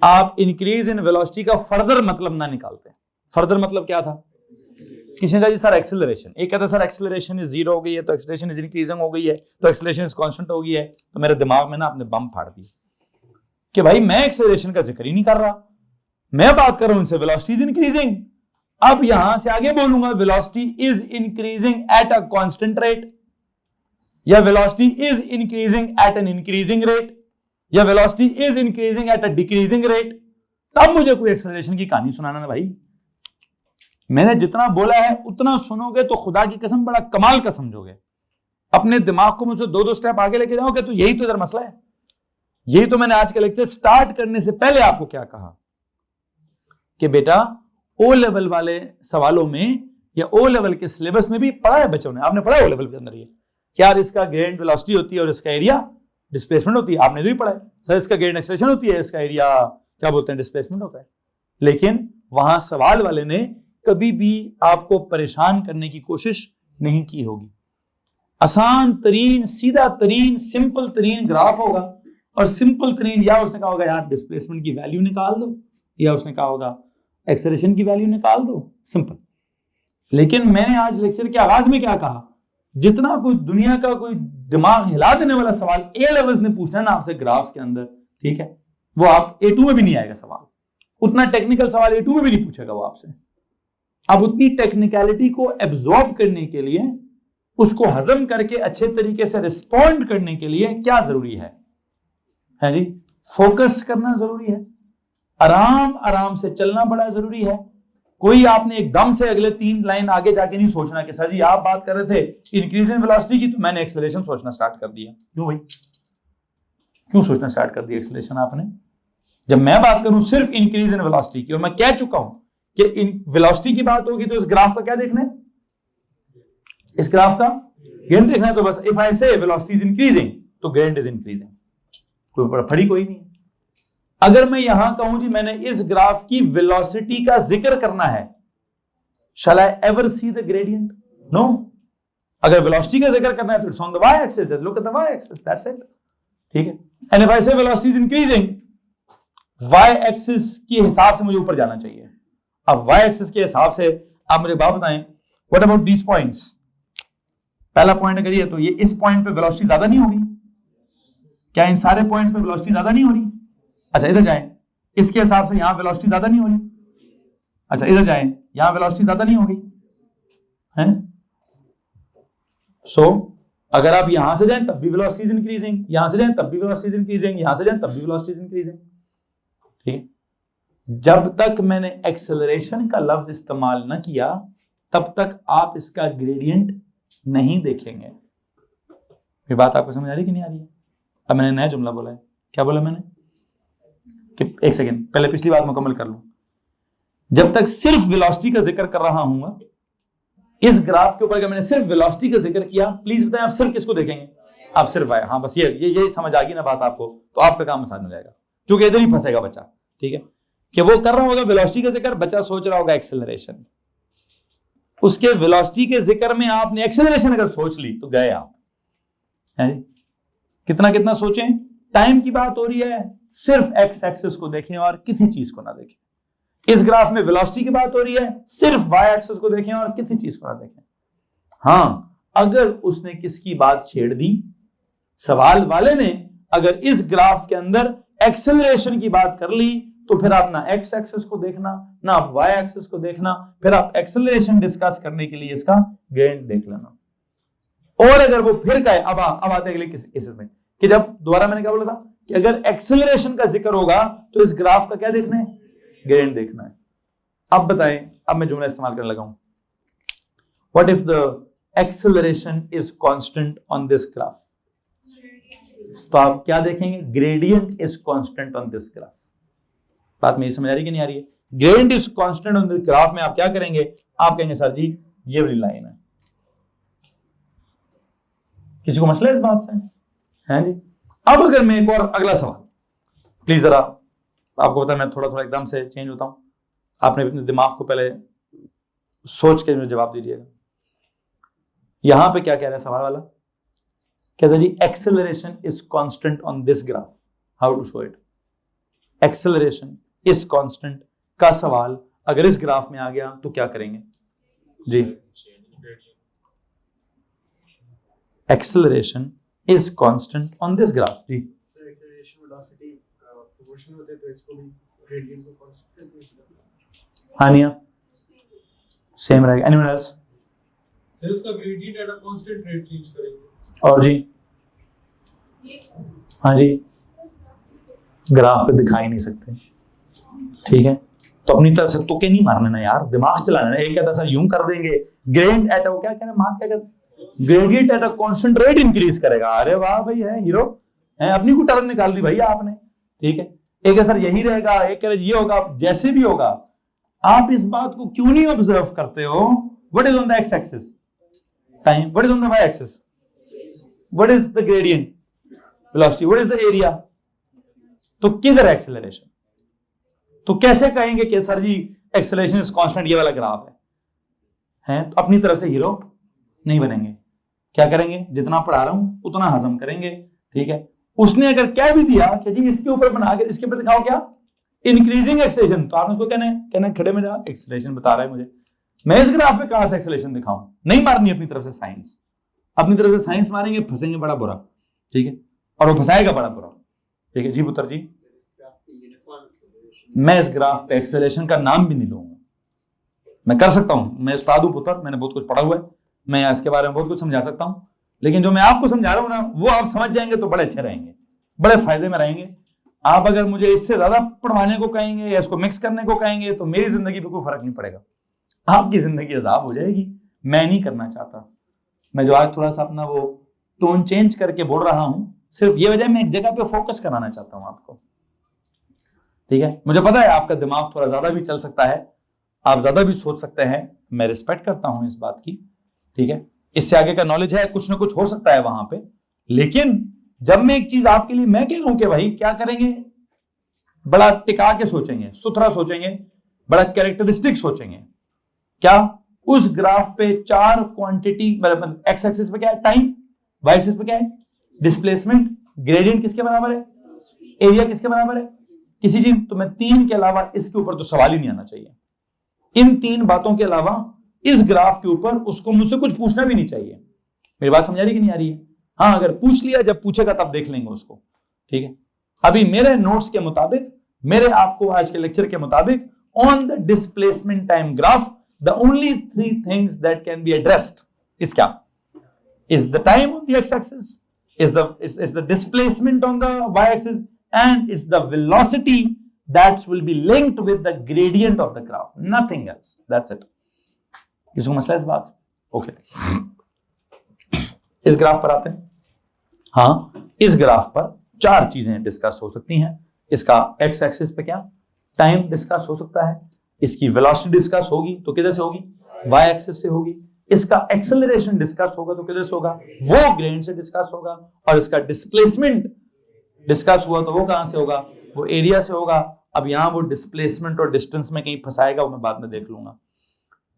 आप इंक्रीज इन वेलोसिटी का फर्दर मतलब ना निकालते। फर्दर मतलब क्या था? किसी ने कहा जी सर एक्सेलरेशन, एक कहता सर एक्सेलरेशन इज 0 हो गई है तो एक्सेलरेशन इज इंक्रीजिंग हो गई है तो एक्सेलरेशन इज कांस्टेंट हो गई है। तो मेरे दिमाग में ना आपने बम फाड़ दी कि भाई मैं एक्सेलरेशन का जिक्र ही नहीं कर रहा, मैं बात कर रहा हूं इनसे वेलोसिटी इज इंक्रीजिंग। अब यहां से आगे बोलूंगा velocity is increasing at a constant rate, या velocity is increasing at an increasing rate, या velocity is increasing at a decreasing rate, तब मुझे कोई एक्सेलरेशन की कहानी सुनाना ना भाई। मैंने जितना बोला है उतना सुनोगे तो खुदा की कसम बड़ा कमाल का समझोगे, अपने दिमाग को मुझसे 2-2 स्टेप आगे लेके जाओगे तो यही तो इधर मसला है। यही तो मैंने आज के लेक्चर स्टार्ट करने से पहले आपको क्या कहा कि बेटा ओ लेवल वाले सवालों में या ओ लेवल के सिलेबस में भी पढ़ा है बच्चों ने, आपने पढ़ा है ओ लेवल के अंदर ये क्या इसका ग्रेडिएंट वेलोसिटी होती है और इसका एरिया डिस्प्लेसमेंट होती है, आपने तो भी पढ़ा है सर इसका ग्रेडिएंट एक्सेलरेशन होती है, इसका एरिया क्या बोलते हैं डिस्प्लेसमेंट होता है। लेकिन वहां सवाल वाले ने कभी भी आपको परेशान करने की कोशिश नहीं की होगी। आसान तरीन, सीधा तरीन, सिंपल तरीन ग्राफ होगा और सिंपल तरीन या उसने कहा होगा यार डिस्प्लेसमेंट की वैल्यू निकाल दो, या उसने कहा होगा एक्सेलरेशन की वैल्यू निकाल दो, सिंपल। लेकिन मैंने आज लेक्चर के आगाज में क्या कहा, जितना कोई दुनिया का कोई दिमाग हिला देने वाला सवाल ए लेवल्स ने पूछना है ना आपसे ग्राफ्स के अंदर, ठीक है, वो आप A2 में भी नहीं आएगा सवाल, उतना टेक्निकल सवाल A2 में भी नहीं पूछेगा वो आपसे। अब उतनी टेक्निकलिटी को एब्जॉर्ब करने के लिए, उसको हजम करके अच्छे तरीके से रिस्पॉन्ड करने के लिए क्या जरूरी है जी, फोकस करना जरूरी है, आराम आराम से चलना बड़ा जरूरी है। कोई आपने एकदम से अगले 3 लाइन आगे जाके नहीं सोचना कि सर जी आप बात कर रहे थे इंक्रीज इन वेलोसिटी की तो मैंने एक्सेलरेशन सोचना स्टार्ट कर दिया। क्यों भाई, क्यों सोचना स्टार्ट कर दिया एक्सेलरेशन आपने? जब मैं बात करूं सिर्फ इंक्रीज इन वेलोसिटी की, और मैं कह चुका हूं कि इन वेलोसिटी की बात होगी तो इस ग्राफ का क्या देखना है, इस ग्राफ का ग्रेडिएंट देखना है। तो बस if I say velocity is increasing तो ग्रेडिएंट इज इंक्रीजिंग, कोई फड़ी कोई नहीं है। अगर मैं यहां कहूं जी मैंने इस ग्राफ की वेलोसिटी का जिक्र करना है, shall I ever see the gradient? No. अगर वेलोसिटी का जिक्र करना है तो it's on the Y axis, just look at the Y axis, that's it, ठीक है। And if I say velocity is increasing, y axis के हिसाब से मुझे ऊपर जाना चाहिए। अब वाई एक्सिस के हिसाब से आप मुझे बात बताएं, व्हाट अबाउट दीस पॉइंट्स? पहला पॉइंट अगर ये तो ये इस पॉइंट पे वेलोसिटी ज्यादा नहीं होगी क्या? इन सारे पॉइंट्स पे वेलोसिटी ज्यादा नहीं हो रही? अच्छा इधर जाएं, इसके हिसाब से यहां वेलोसिटी ज्यादा नहीं हो रही। अच्छा इधर जाएं, यहां वेलोसिटी ज्यादा नहीं होगी है। सो अगर आप यहां से जाएं तब भी वेलोसिटी इज इंक्रीजिंग, यहां से जाएं तब भी वेलोसिटी इज इंक्रीजिंग, यहां से जाएं तब भी वेलोसिटी इज इंक्रीजिंग, ठीक है। जब तक मैंने एक्सेलरेशन का लफ्ज इस्तेमाल न किया तब तक आप इसका ग्रेडियंट नहीं देखेंगे। ये बात आपको समझ आ रही है कि नहीं आ रही है? अब मैंने नया जुमला बोला है, क्या बोला मैंने कि एक सेकेंड पहले पिछली बात मुकम्मल कर लूं। जब तक सिर्फ वेलोसिटी का जिक्र कर रहा हूं इस ग्राफ के ऊपर, अगर मैंने सिर्फ वेलोसिटी का जिक्र किया, प्लीज बताएं आप सिर्फ किसको देखेंगे? आप सिर्फ वाई। हाँ बस ये समझ आ गई ना बात आपको, तो आपका काम आसान हो जाएगा, क्योंकि इधर ही फंसेगा बच्चा, ठीक है, कि वो कर रहा होगा वेलोसिटी का जिक्र, बच्चा सोच रहा होगा एक्सेलरेशन। उसके वेलोसिटी के जिक्र में आपने एक्सेलरेशन अगर सोच ली तो गए आप, है? कितना कितना सोचें, टाइम की बात हो रही है, सिर्फ एक्स एक्सिस को देखें और किसी चीज को ना देखें। इस ग्राफ में वेलोसिटी की बात हो रही है, सिर्फ वाई एक्सिस को देखें और किसी चीज को ना देखें। हाँ, अगर उसने किसकी बात छेड़ दी, सवाल वाले ने अगर इस ग्राफ के अंदर एक्सेलरेशन की बात कर ली, तो फिर आप ना एक्स एक्सिस को देखना ना आप वाई एक्सिस को देखना, फिर आप एक्सेलरेशन डिस्कस करने के लिए इसका ग्रेडिएंट देख लेना। और अगर वो फिर कहे, अब आते अगले केसेस में कि जब दोबारा मैंने क्या बोला था कि अगर एक्सेलरेशन का जिक्र होगा तो इस ग्राफ का क्या देखना है, ग्रेडिएंट देखना है। अब बताएं, अब मैं जुमला इस्तेमाल करने लगा हूं, what if the acceleration is constant on this graph? तो आप क्या देखेंगे, gradient is constant on this graph. बात मेरी समझ आ रही है कि नहीं आ रही है? Gradient is constant on this graph में आप क्या करेंगे, आप कहेंगे सर जी ये वाली लाइन है। किसी को मसला है इस बात से, है जी? अब अगर मैं एक और अगला सवाल, प्लीज जरा आपको पता है मैं थोड़ा थोड़ा एकदम से चेंज होता हूं, आपने अपने दिमाग को पहले सोच के मुझे जवाब दीजिएगा। यहां पे क्या कह रहा है सवाल वाला, कहता है जी acceleration is constant on this graph, how to show it? Acceleration is constant का सवाल अगर इस ग्राफ में आ गया तो क्या करेंगे जी? Acceleration is constant on this graph जी। हाँ निया, सेम रहेगा। Anyone else? सेल्स का gradient at a constant rate change करेंगे। और जी? हाँ जी, ग्राफ पे दिखाई नहीं सकते, ठीक है, तो अपनी तरफ से तुक्के नहीं मारने ना यार, दिमाग चलाना ना। एक कहता सर यूं कर देंगे, ग्रेडियंट एट क्या कहना मार्क क्या कहते, gradient at a constant rate increase करेगा। अरे वाह भाई, है हीरो, है, अपनी को टर्न निकाल दी भैया आपने, ठीक है। एक है सर यही रहेगा, एक कह रहे ये होगा, जैसे भी होगा। आप इस बात को क्यों नहीं ऑब्जर्व करते हो? What is on the x axis? Time. What is on the Y axis? What is the gradient? Velocity. What is the area? तो किधर एक्सेलरेशन? तो कैसे कहेंगे कि sir ji acceleration is constant, ये वाला ग्राफ है? तो अपनी तरफ से हीरो नहीं बनेंगे। क्या करेंगे? जितना पढ़ा रहा हूं उतना हजम करेंगे, ठीक है। उसने अगर क्या भी दिया कि जी इसके ऊपर बना के इसके ऊपर दिखाओ क्या, इंक्रीजिंग एक्सेलरेशन, तो आपने उसको कहना खड़े में जा, एक्सेलरेशन बता रहा है मुझे, मैं इस ग्राफ पे कहां से एक्सेलरेशन दिखाऊं? नहीं मारनी अपनी तरफ से साइंस। अपनी तरफ से साइंस मारेंगे, फंसेंगे बड़ा बुरा, ठीक है, और वो फंसाएगा बड़ा बुरा, ठीक है। जी पुत्र जी, मैं इस ग्राफ पे एक्सेलरेशन का नाम भी नहीं लूंगा। मैं कर सकता हूं, मैं उस्ताद हूं पुत्र, मैंने बहुत कुछ पढ़ा हुआ है, मैं इसके बारे में बहुत कुछ समझा सकता हूं, लेकिन जो मैं आपको समझा रहा हूं ना, वो आप समझ जाएंगे तो बड़े अच्छे रहेंगे, बड़े फायदे में रहेंगे। आप अगर मुझे इससे ज्यादा पढ़वाने को कहेंगे या इसको मिक्स करने को कहेंगे तो मेरी जिंदगी पे कोई फर्क नहीं पड़ेगा, आपकी जिंदगी अजाब हो जाएगी। मैं नहीं करना चाहता। मैं जो आज थोड़ा सा अपना वो टोन चेंज करके बोल रहा हूं, सिर्फ ये वजह, मैं एक जगह पे फोकस कराना चाहता हूं आपको, ठीक है। मुझे पता है आपका दिमाग थोड़ा ज्यादा भी चल सकता है, आप ज्यादा भी सोच सकते हैं, मैं रिस्पेक्ट करता हूं इस बात की, ठीक है। इससे आगे का नॉलेज है, कुछ ना कुछ हो सकता है वहां पे, लेकिन जब मैं एक चीज आपके लिए मैं कह रहा हूं कि भाई क्या करेंगे, बड़ा टिका के सोचेंगे, सुथरा सोचेंगे, बड़ा कैरेक्टरिस्टिक सोचेंगे। क्या उस ग्राफ पे 4 क्वांटिटी, मतलब एक्स एक्सिस पे क्या है टाइम, वाई एक्सिस पे क्या है डिस्प्लेसमेंट, ग्रेडियंट किसके बराबर है, एरिया किसके बराबर है, किसी चीज, तो मैं 3 के अलावा इसके ऊपर तो सवाल ही नहीं आना चाहिए। इन 3 बातों के अलावा इस ग्राफ के ऊपर उसको मुझसे कुछ पूछना भी नहीं चाहिए। मेरी बात समझ आ रही कि नहीं आ रही है? हाँ, अगर पूछ लिया, जब पूछेगा तब देख लेंगे उसको, ठीक है। अभी मेरे नोट्स के मुताबिक, मेरे आपको आज के लेक्चर के मुताबिक, on the displacement time graph the only 3 things that can be addressed is क्या, is the time on the x axis, is the displacement on the y-axis, and it's the velocity that will be linked with the gradient of the graph, nothing else, that's it. इसको मसला इस बात से, okay. इस graph पर आते हैं। हाँ, इस ग्राफ पर 4 चीजें डिस्कस हो सकती हैं। इसका एक्स एक्सिस पे क्या टाइम डिस्कस हो सकता है, इसकी वेलोसिटी डिस्कस होगी तो किधर से होगी, वाई एक्सिस से होगी, इसका एक्सेलरेशन डिस्कस होगा तो किधर से होगा, वो ग्रेडियंट से डिस्कस होगा, और इसका डिस्प्लेसमेंट डिस्कस हुआ तो वो कहां से होगा, वो एरिया से होगा। अब यहां वो डिस्प्लेसमेंट और डिस्टेंस में कहीं फंसाएगा, वो मैं बाद में देख लूंगा।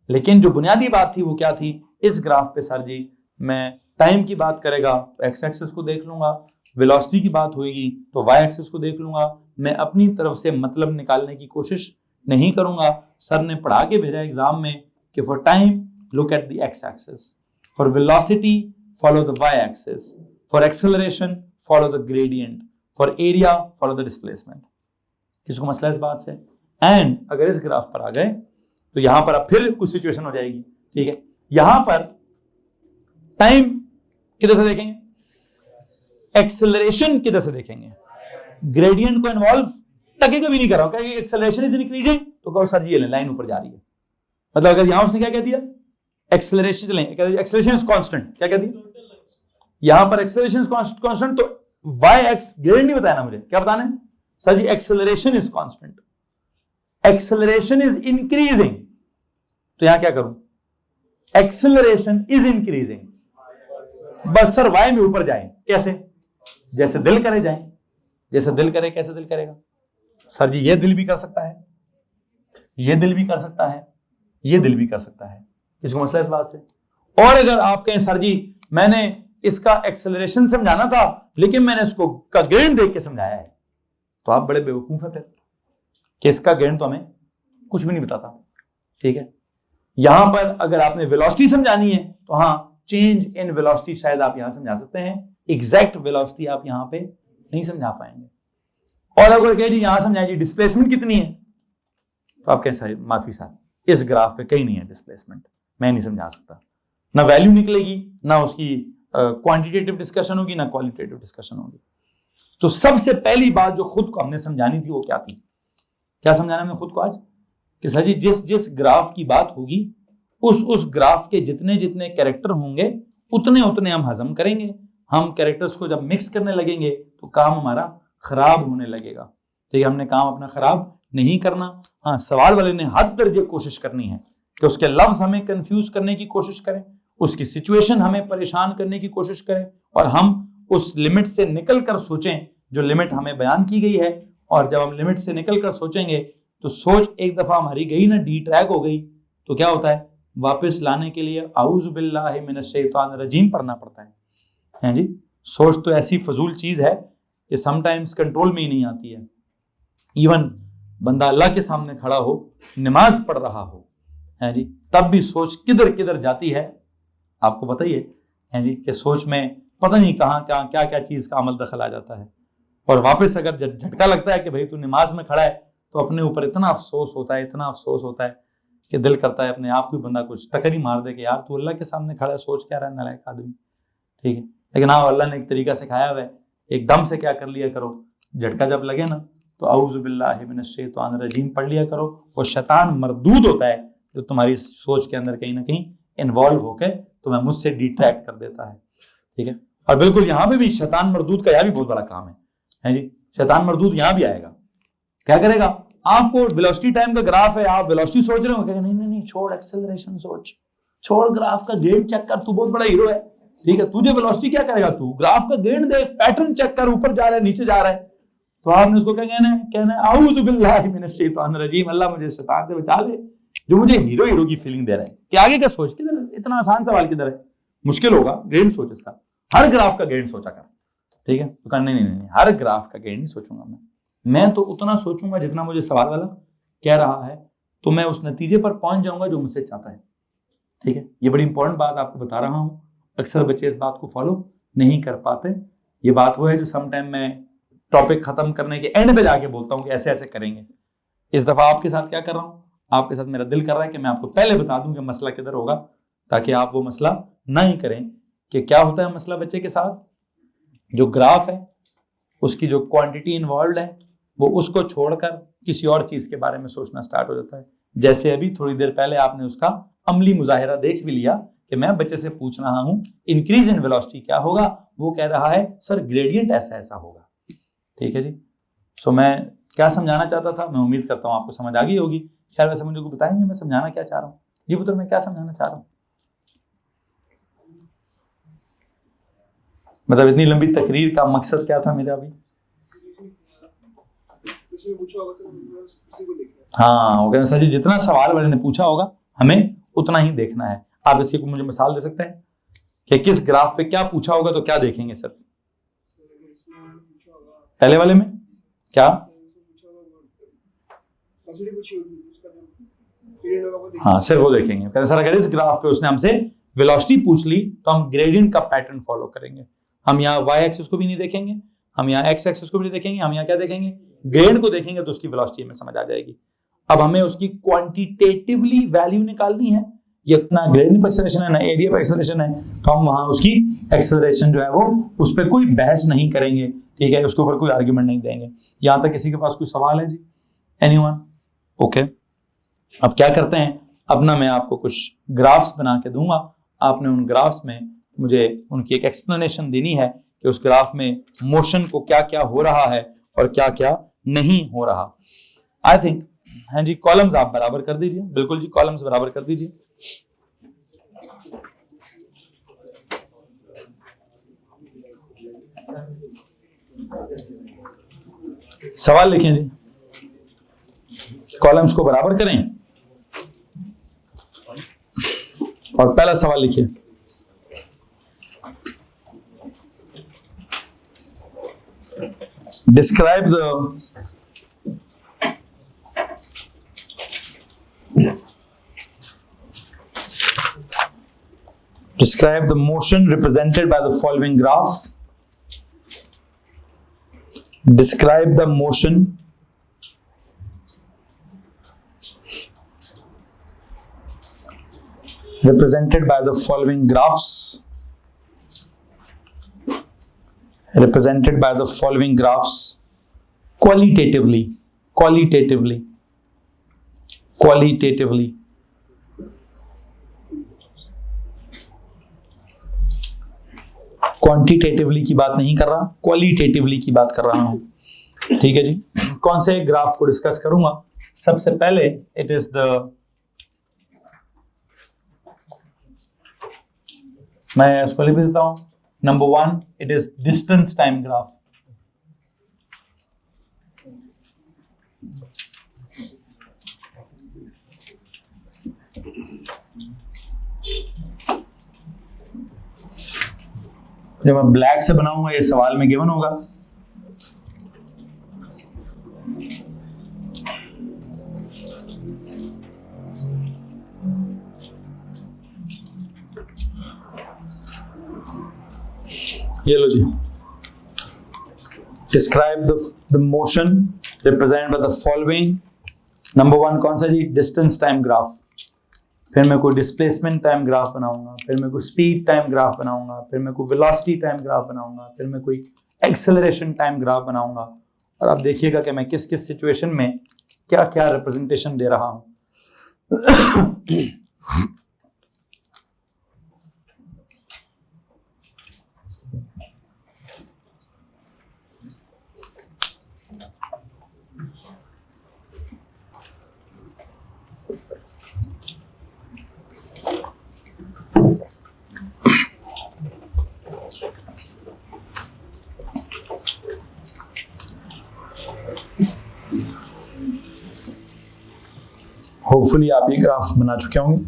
लेकिन जो बुनियादी बात थी वो क्या थी, इस ग्राफ पे सर जी मैं टाइम की बात करेगा तो एक्स एक्सिस को देख लूंगा, वेलोसिटी की बात होगी तो वाई एक्सिस को देख लूंगा। मैं अपनी तरफ से मतलब निकालने की कोशिश नहीं करूंगा। सर ने पढ़ा के भेजा एग्जाम में कि for time look at the x-axis, for velocity follow the y-axis, for acceleration follow the gradient, for area follow the displacement। किसको मसला इस बात से? एंड अगर इस ग्राफ पर आ गए तो यहां पर अब फिर कुछ सिचुएशन हो जाएगी, ठीक है। यहां पर टाइम किधर से देखेंगे, एक्सेलरेशन किधर से देखेंगे, ग्रेडियंट को इन्वॉल्व टके कभी नहीं कर रहा हूं, एक्सेलरेशन इज इंक्रीजिंग तो कहो सर जी ये लाइन ऊपर जा रही है। मतलब अगर यहां उसने क्या कह दिया, एक्सेलरेशन चलें, एक्सेलरेशन इज कांस्टेंट, क्या कहती है यहां पर, एक्सेलरेशन इज कांस्टेंट, तो वाई एक्स ग्रेडियंट नहीं बताया ना मुझे, क्या बताना है sir ji, acceleration is constant, acceleration is increasing, तो यहां क्या करूं, एक्सेलरेशन इज इंक्रीजिंग, बस सर वाई में ऊपर जाएं, कैसे, जैसे दिल करे जाएं, जैसे दिल करे, कैसे दिल करेगा सर जी, ये दिल भी कर सकता है, ये दिल भी कर सकता है, ये दिल भी कर सकता है। इसको मसला इस बात से। और अगर आप कहें सर जी मैंने इसका एक्सेलरेशन समझाना था लेकिन मैंने इसको का ग्रेडियंट देख के समझाया है, तो आप बड़े बेवकूफ हैं फिर, कि इसका ग्रेडियंट तो हमें कुछ भी नहीं बताता, ठीक है। यहां पर अगर आपने वेलोसिटी समझानी है तो हाँ, चेंज इन वेलोसिटी शायद आप यहां समझा सकते हैं, एग्जैक्ट वेलोसिटी आप यहां पे नहीं समझा पाएंगे। और अगर कहे जी यहां समझाइए डिस्प्लेसमेंट कितनी है, तो आप कहें सर माफी साहब इस ग्राफ पे कहीं नहीं है डिस्प्लेसमेंट, मैं नहीं समझा सकता। ना वैल्यू निकलेगी, ना उसकी क्वांटिटेटिव डिस्कशन होगी, ना क्वालिटेटिव डिस्कशन होगी। तो सबसे पहली बात जो खुद को हमने समझानी थी वो क्या थी? क्या समझाना हमने खुद को आज? कि सर जी जिस जिस ग्राफ की बात होगी उस ग्राफ के जितने जितने कैरेक्टर होंगे उतने उतने हम हजम करेंगे। हम कैरेक्टर्स को जब मिक्स करने लगेंगे तो काम हमारा खराब होने लगेगा। ठीक है, हमने काम अपना खराब नहीं करना। हाँ, सवाल वाले ने हद दर्जे कोशिश करनी है कि उसके लफ्ज हमें कंफ्यूज करने की कोशिश करें, उसकी सिचुएशन हमें परेशान करने की कोशिश करें, और हम उस लिमिट से निकल कर सोचें जो लिमिट हमें बयान की गई है। और जब हम लिमिट से निकल कर सोचेंगे तो सोच एक दफा हमारी गई ना, डी ट्रैक हो गई, तो क्या होता है, वापस लाने के लिए औज़ु बिल्लाहि मिनश शैतानिर रजीम पढ़ना पड़ता है जी। सोच तो ऐसी फजूल चीज है कि समटाइम्स कंट्रोल में ही नहीं आती है। इवन बंदा अल्लाह के सामने खड़ा हो, नमाज पढ़ रहा हो, है जी, तब भी सोच किधर किधर जाती है आपको पता ही है जी, कि सोच में पता नहीं कहाँ कहाँ क्या क्या चीज का अमल दखल आ जाता है। और वापस अगर झटका लगता है कि भाई तू नमाज में खड़ा है, तो अपने ऊपर इतना अफसोस होता है, इतना अफसोस होता है कि दिल करता है अपने आप को बंदा कुछ टक्कर ही मार दे कि यार तू अल्लाह के सामने खड़ा है, सोच क्या रहा है नालायक आदमी। ठीक है, लेकिन हाँ, अल्लाह ने एक तरीका सिखाया हुआ है, एकदम से क्या कर लिया करो, झटका जब लगे ना तो औज़ु बिल्लाहि मिनश शैतानिर रजीम पढ़ लिया करो। वो शैतान मरदूद होता है जो तुम्हारी सोच के अंदर कहीं ना कहीं इन्वॉल्व होकर तुम्हें मुझसे डिट्रैक्ट कर देता है। ठीक है, और बिल्कुल यहाँ पे भी शैतान मरदूद का यह भी बहुत बड़ा काम है जी। शैतान मरदूद यहाँ भी आएगा, क्या करेगा, आपको वेलोसिटी टाइम का ग्राफ है, आप वेलोसिटी सोच रहे हो, कहेगा नहीं नहीं नहीं, छोड़ एक्सेलरेशन सोच, छोड़ ग्राफ का गेन चेक कर, तू बहुत बड़ा हीरो है। ठीक है, तुझे वेलोसिटी क्या करेगा, तू ग्राफ का गेन देख, पैटर्न चेक कर, ऊपर जा रहा है नीचे जा रहा है। तो आपने उसको क्या कहना है औज़ु बिल्लाहि मिनश शैतानिर रजीम, अल्लाह मुझे शैतान से बचा ले जो मुझे हीरो हीरो की फीलिंग दे रहा है कि आगे का सोच किधर, इतना आसान सवाल किधर है, मुश्किल होगा, गेन सोच इसका, हर ग्राफ का गेन सोचा कर। ठीक है, तो कहना नहीं, हर ग्राफ का गेन नहीं सोचूंगा मैं तो उतना सोचूंगा जितना मुझे सवाल वाला कह रहा है, तो मैं उस नतीजे पर पहुंच जाऊंगा जो मुझसे चाहता है। ठीक है, ये बड़ी इंपॉर्टेंट बात आपको बता रहा हूं, अक्सर बच्चे इस बात को फॉलो नहीं कर पाते। ये बात वो है जो समटाइम मैं टॉपिक खत्म करने के एंड पे जाके बोलता हूँ कि ऐसे ऐसे करेंगे। इस दफा आपके साथ क्या कर रहा हूँ, आपके साथ मेरा दिल कर रहा है कि मैं आपको पहले बता दूं कि मसला किधर होगा, ताकि आप वो मसला ना ही करें। कि क्या होता है मसला बच्चे के साथ, जो ग्राफ है उसकी जो क्वांटिटी इन्वॉल्व है वो उसको छोड़कर किसी और चीज के बारे में सोचना स्टार्ट हो जाता है। जैसे अभी थोड़ी देर पहले आपने उसका अमली मुजाहिरा देख भी लिया कि मैं बच्चे से पूछ रहा हूं इंक्रीज इन वेलोसिटी क्या होगा, वो कह रहा है सर ग्रेडियंट ऐसा ऐसा होगा। ठीक है जी, सो मैं क्या समझाना चाहता था, मैं उम्मीद करता हूं आपको समझ आ गई होगी। खैर वैसे मुझे को बताएंगे मैं समझाना क्या चाह रहा हूँ? जी पुत्र, मैं क्या समझाना चाह रहा हूँ? मतलब इतनी लंबी तकरीर का मकसद क्या था मेरा अभी? हाँ, वो कहते सर जी जितना सवाल वाले ने पूछा होगा हमें उतना ही देखना है। आप इसकी को मुझे मिसाल दे सकते हैं कि किस ग्राफ पे क्या पूछा होगा तो क्या देखेंगे सर? पहले वाले में क्या? हाँ सर, वो देखेंगे। कहते सर अगर इस ग्राफ पे उसने हमसे वेलोसिटी पूछ ली तो हम ग्रेडियंट का पैटर्न फॉलो करेंगे। हम यहाँ y एक्सिस को भी नहीं देखेंगे, हम यहाँ x एक्सिस को भी नहीं देखेंगे, हम यहाँ क्या देखेंगे, ग्रेड को देखेंगे, तो उसकी वेलोसिटी हमें समझ आ जाएगी। अब हमें उसकी क्वांटिटेटिवली वैल्यू निकालनी है, ये ना ग्रेडियंट पर एक्सेलरेशन है ना एरिया पर एक्सेलरेशन है, तो हम वहां उसकी एक्सेलरेशन जो है वो उस पर कोई बहस नहीं करेंगे। ठीक है, उसके ऊपर कोई आर्ग्यूमेंट नहीं देंगे। यहाँ तक किसी के पास कोई सवाल है जी? एनीवन? ओके, अब क्या करते हैं, अपना मैं आपको कुछ ग्राफ्स बना के दूंगा, आपने उन ग्राफ्स में मुझे उनकी एक एक्सप्लेनेशन देनी है कि उस ग्राफ में मोशन को क्या क्या हो रहा है और क्या क्या नहीं हो रहा। आई थिंक, हाँ जी, कॉलम्स आप बराबर कर दीजिए, बिल्कुल जी, कॉलम्स बराबर कर दीजिए। सवाल लिखें जी, कॉलम्स को बराबर करें और पहला सवाल लिखिए। Describe the motion represented by the following graph. Describe the motion represented by the following graphs. Represented by the following graphs qualitatively. Quantitatively की बात नहीं कर रहा, क्वालिटेटिवली की बात कर रहा हूं। ठीक है जी। कौन से ग्राफ को डिस्कस करूंगा? सबसे पहले इट इज द, मैं उसको लिख देता हूं। Number 1 it is distance time graph. जब मैं ब्लैक से बनाऊंगा ये सवाल में गिवन होगा। ये लो जी, describe the motion represent by the following. Number 1 कौन सा जी? Distance time graph. फिर मैं कोई डिस्प्लेसमेंट टाइम ग्राफ बनाऊंगा, फिर मैं कोई स्पीड टाइम ग्राफ बनाऊंगा, फिर मैं कोई वेलोसिटी टाइम ग्राफ बनाऊंगा, फिर मैं कोई एक्सेलरेशन टाइम ग्राफ बनाऊंगा। और आप देखिएगा कि मैं किस किस सिचुएशन में क्या क्या रिप्रेजेंटेशन दे रहा हूं। होपफुली आप ये ग्राफ बना चुके होंगे।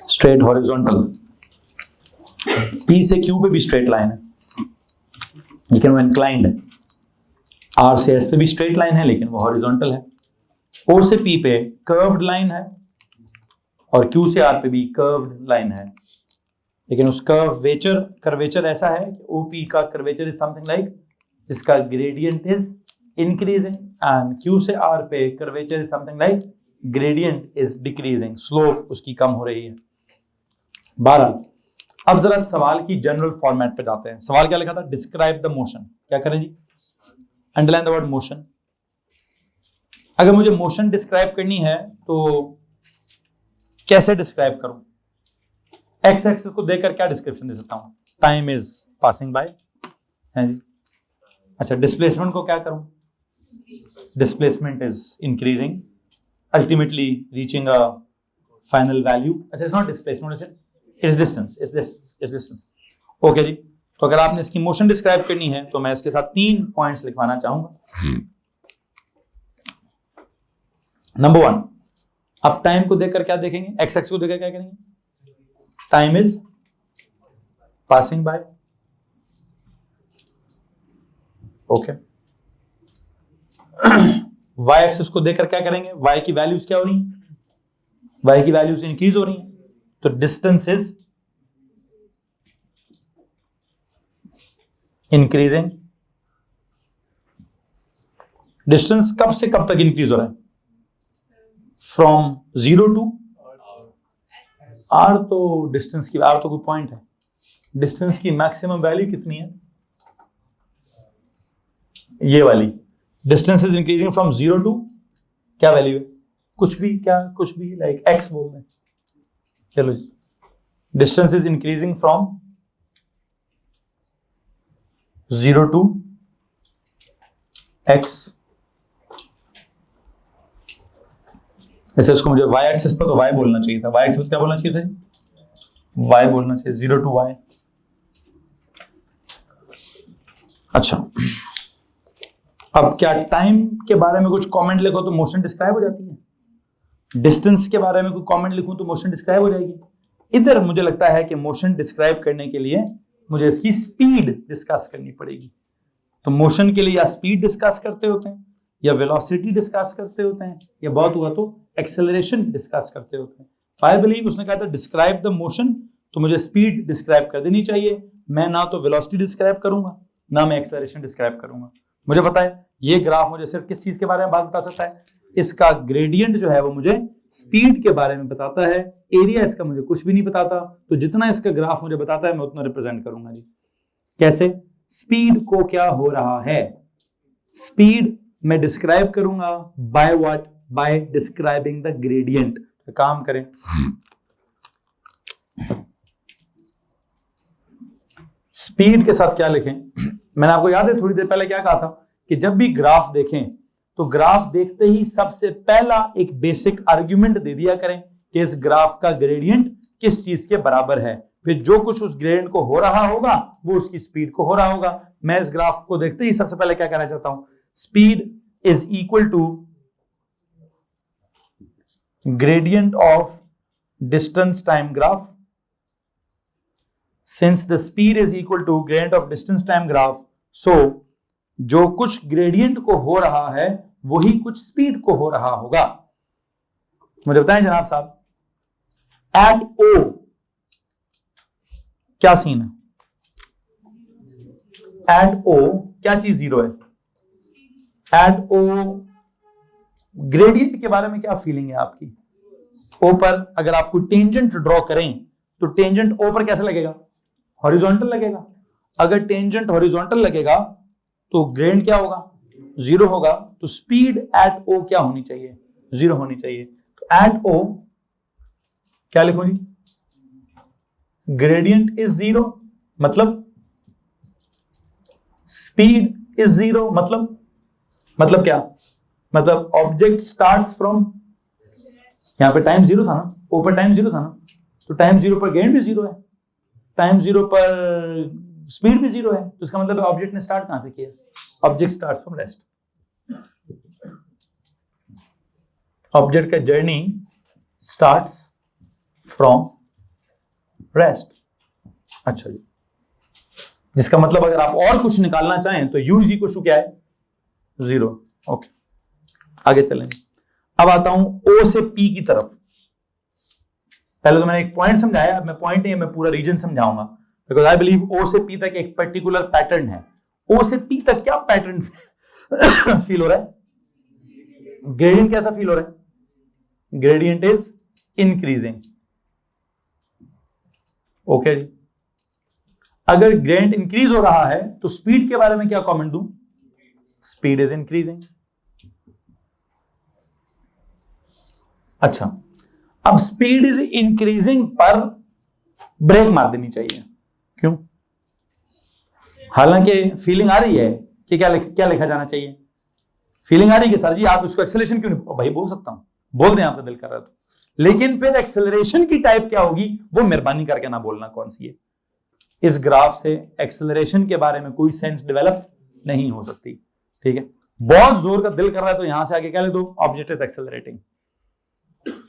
स्ट्रेट हॉरिजॉन्टल, P से Q पे भी स्ट्रेट लाइन है लेकिन वो इंक्लाइंड है। R से S पे भी स्ट्रेट लाइन है लेकिन वो हॉरिजॉन्टल है। O से P पे कर्व्ड लाइन है और Q से R पे भी कर्व्ड लाइन है, लेकिन उस कर्वेचर ऐसा है कि OP का कर्वेचर इज समथिंग लाइक, जिसका gradient is increasing, and Q से R पे curvature is something like gradient is decreasing, slope उसकी कम हो रही है। 12। अब जरा सवाल की जनरल फॉर्मेट पे जाते हैं। सवाल क्या लिखा था? Describe the motion. क्या करें जी? Underline the word motion. अगर मुझे मोशन डिस्क्राइब करनी है तो कैसे डिस्क्राइब करूं? एक्स एक्सिस को देखकर क्या डिस्क्रिप्शन दे सकता हूं? टाइम इज पासिंग बाय, है जी। अच्छा, डिस्प्लेसमेंट को क्या करूं? Displacement is increasing, ultimately reaching a final value. अच्छा, it's not displacement, it's distance. Okay जी। तो अगर आपने इसकी मोशन डिस्क्राइब करनी है तो मैं इसके साथ 3 पॉइंट्स लिखवाना चाहूंगा। नंबर 1, अब टाइम को देखकर क्या देखेंगे? एक्स एक्सिस को देखकर क्या करेंगे? Time is passing by. Okay. Y axis को देखकर क्या करेंगे? वाई की वैल्यूज क्या हो रही हैं? वाई की वैल्यूज इंक्रीज हो रही हैं, तो डिस्टेंस इज इंक्रीजिंग। डिस्टेंस कब से कब तक इंक्रीज हो रहा है? From 0 to R. तो डिस्टेंस की आर तो कोई पॉइंट है। डिस्टेंस की मैक्सिमम वैल्यू कितनी है? ये वाली। Distance is increasing from 0 to क्या वैल्यू है? कुछ भी, क्या कुछ भी, लाइक एक्स बोल दें। चलो जी, distance is increasing from 0 to x. ऐसे उसको मुझे y एक्सिस पर तो y बोलना चाहिए था। y एक्सिस पर क्या बोलना चाहिए था? y बोलना चाहिए, 0 टू y। अच्छा, अब क्या टाइम के बारे में कुछ कमेंट लिखो तो मोशन डिस्क्राइब हो जाती है? डिस्टेंस के बारे में कोई कमेंट लिखूं तो मोशन डिस्क्राइब हो जाएगी? इधर मुझे लगता है कि मोशन डिस्क्राइब करने के लिए मुझे इसकी स्पीड डिस्कस करनी पड़ेगी। तो मोशन के लिए या स्पीड डिस्कस करते होते हैं, या वेलोसिटी डिस्कस करते होते हैं, या बहुत हुआ तो एक्सेलरेशन डिस्कस करते होते हैं। आई बिलीव उसने कहा था डिस्क्राइब द मोशन, तो मुझे स्पीड डिस्क्राइब कर देनी चाहिए। मैं ना तो वेलोसिटी डिस्क्राइब करूंगा ना मैं एक्सेलरेशन डिस्क्राइब करूंगा। मुझे पता है ये ग्राफ मुझे सिर्फ किस चीज के बारे में बात बता सकता है? इसका ग्रेडियंट जो है वो मुझे स्पीड के बारे में बताता है, एरिया इसका मुझे कुछ भी नहीं बताता, तो जितना इसका ग्राफ मुझे बताता है मैं उतना रिप्रेजेंट करूंगा जी। कैसे? स्पीड को क्या हो रहा है, स्पीड मैं डिस्क्राइब करूंगा by what, by describing the gradient. तो काम करें, स्पीड के साथ क्या लिखें? मैंने आपको याद है थोड़ी देर पहले क्या कहा था कि जब भी ग्राफ देखें तो ग्राफ देखते ही सबसे पहला एक बेसिक आर्गुमेंट दे दिया करें कि इस ग्राफ का ग्रेडियंट किस चीज के बराबर है, फिर जो कुछ उस ग्रेडियंट को हो रहा होगा वो उसकी स्पीड को हो रहा होगा। मैं इस ग्राफ को देखते ही सबसे पहले क्या कहना चाहता हूं, speed is equal to gradient of distance time graph. Since the speed is equal to gradient of distance time graph, so जो कुछ ग्रेडियंट को हो रहा है वही कुछ स्पीड को हो रहा होगा। मुझे बताएं जनाब साहब, एट ओ क्या सीन है? एट ओ क्या चीज जीरो है? एट ओ ग्रेडियंट के बारे में क्या फीलिंग है आपकी? ओ पर अगर आपको टेंजेंट ड्रॉ करें तो टेंजेंट ओ पर कैसे लगेगा? हॉरिजॉन्टल लगेगा। अगर टेंजेंट हॉरिजॉन्टल लगेगा तो ग्रेडियंट क्या होगा? जीरो होगा। तो स्पीड एट ओ क्या होनी चाहिए? जीरो होनी चाहिए। तो एट ओ क्या लिखूं जी? ग्रेडियंट इज जीरो, मतलब स्पीड इज जीरो, मतलब क्या? मतलब ऑब्जेक्ट स्टार्ट्स फ्रॉम, यहां पे टाइम जीरो था ना, ओ पर टाइम जीरो था ना, तो टाइम जीरो पर ग्रेडियंट भी जीरो है, टाइम जीरो पर स्पीड भी जीरो है, तो इसका मतलब ऑब्जेक्ट ने स्टार्ट कहां से किया? Object start from rest. Object का जर्नी स्टार्ट्स फ्रॉम रेस्ट। अच्छा जी, जिसका मतलब अगर आप और कुछ निकालना चाहें तो u इज इक्वल टू क्या है? जीरो। ओके, आगे चलेंगे। अब आता हूं o से p की तरफ। पहले तो मैंने एक पॉइंट समझाया, अब मैं पॉइंट नहीं, मैं पूरा रीजन समझाऊंगा, बिकॉज आई बिलीव ओ से पी तक एक पर्टिकुलर पैटर्न है। ओ से पी तक क्या पैटर्न फील हो रहा है? ग्रेडियंट कैसा फील हो रहा है? Gradient is increasing. ओके जी, अगर ग्रेडियंट इंक्रीज हो रहा है तो स्पीड के बारे में क्या कमेंट दूं? Speed is increasing. अच्छा, अब स्पीड इज इंक्रीजिंग पर ब्रेक मार देनी चाहिए। क्यों? हालांकि फीलिंग आ रही है कि क्या लिखा जाना चाहिए? फीलिंग आ रही है कि सर जी आप इसको एक्सेलरेशन क्यों नहीं? भाई बोल सकता हूं, बोल दें आपका दिल कर रहा है तो, लेकिन फिर एक्सेलरेशन की टाइप क्या होगी वो मेहरबानी करके ना बोलना कौन सी है। इस ग्राफ से एक्सेलरेशन के बारे में कोई सेंस डेवलप नहीं हो सकती। ठीक है, बहुत जोर का दिल कर रहा है तो यहां से आगे क्या ले दो? Object is accelerating.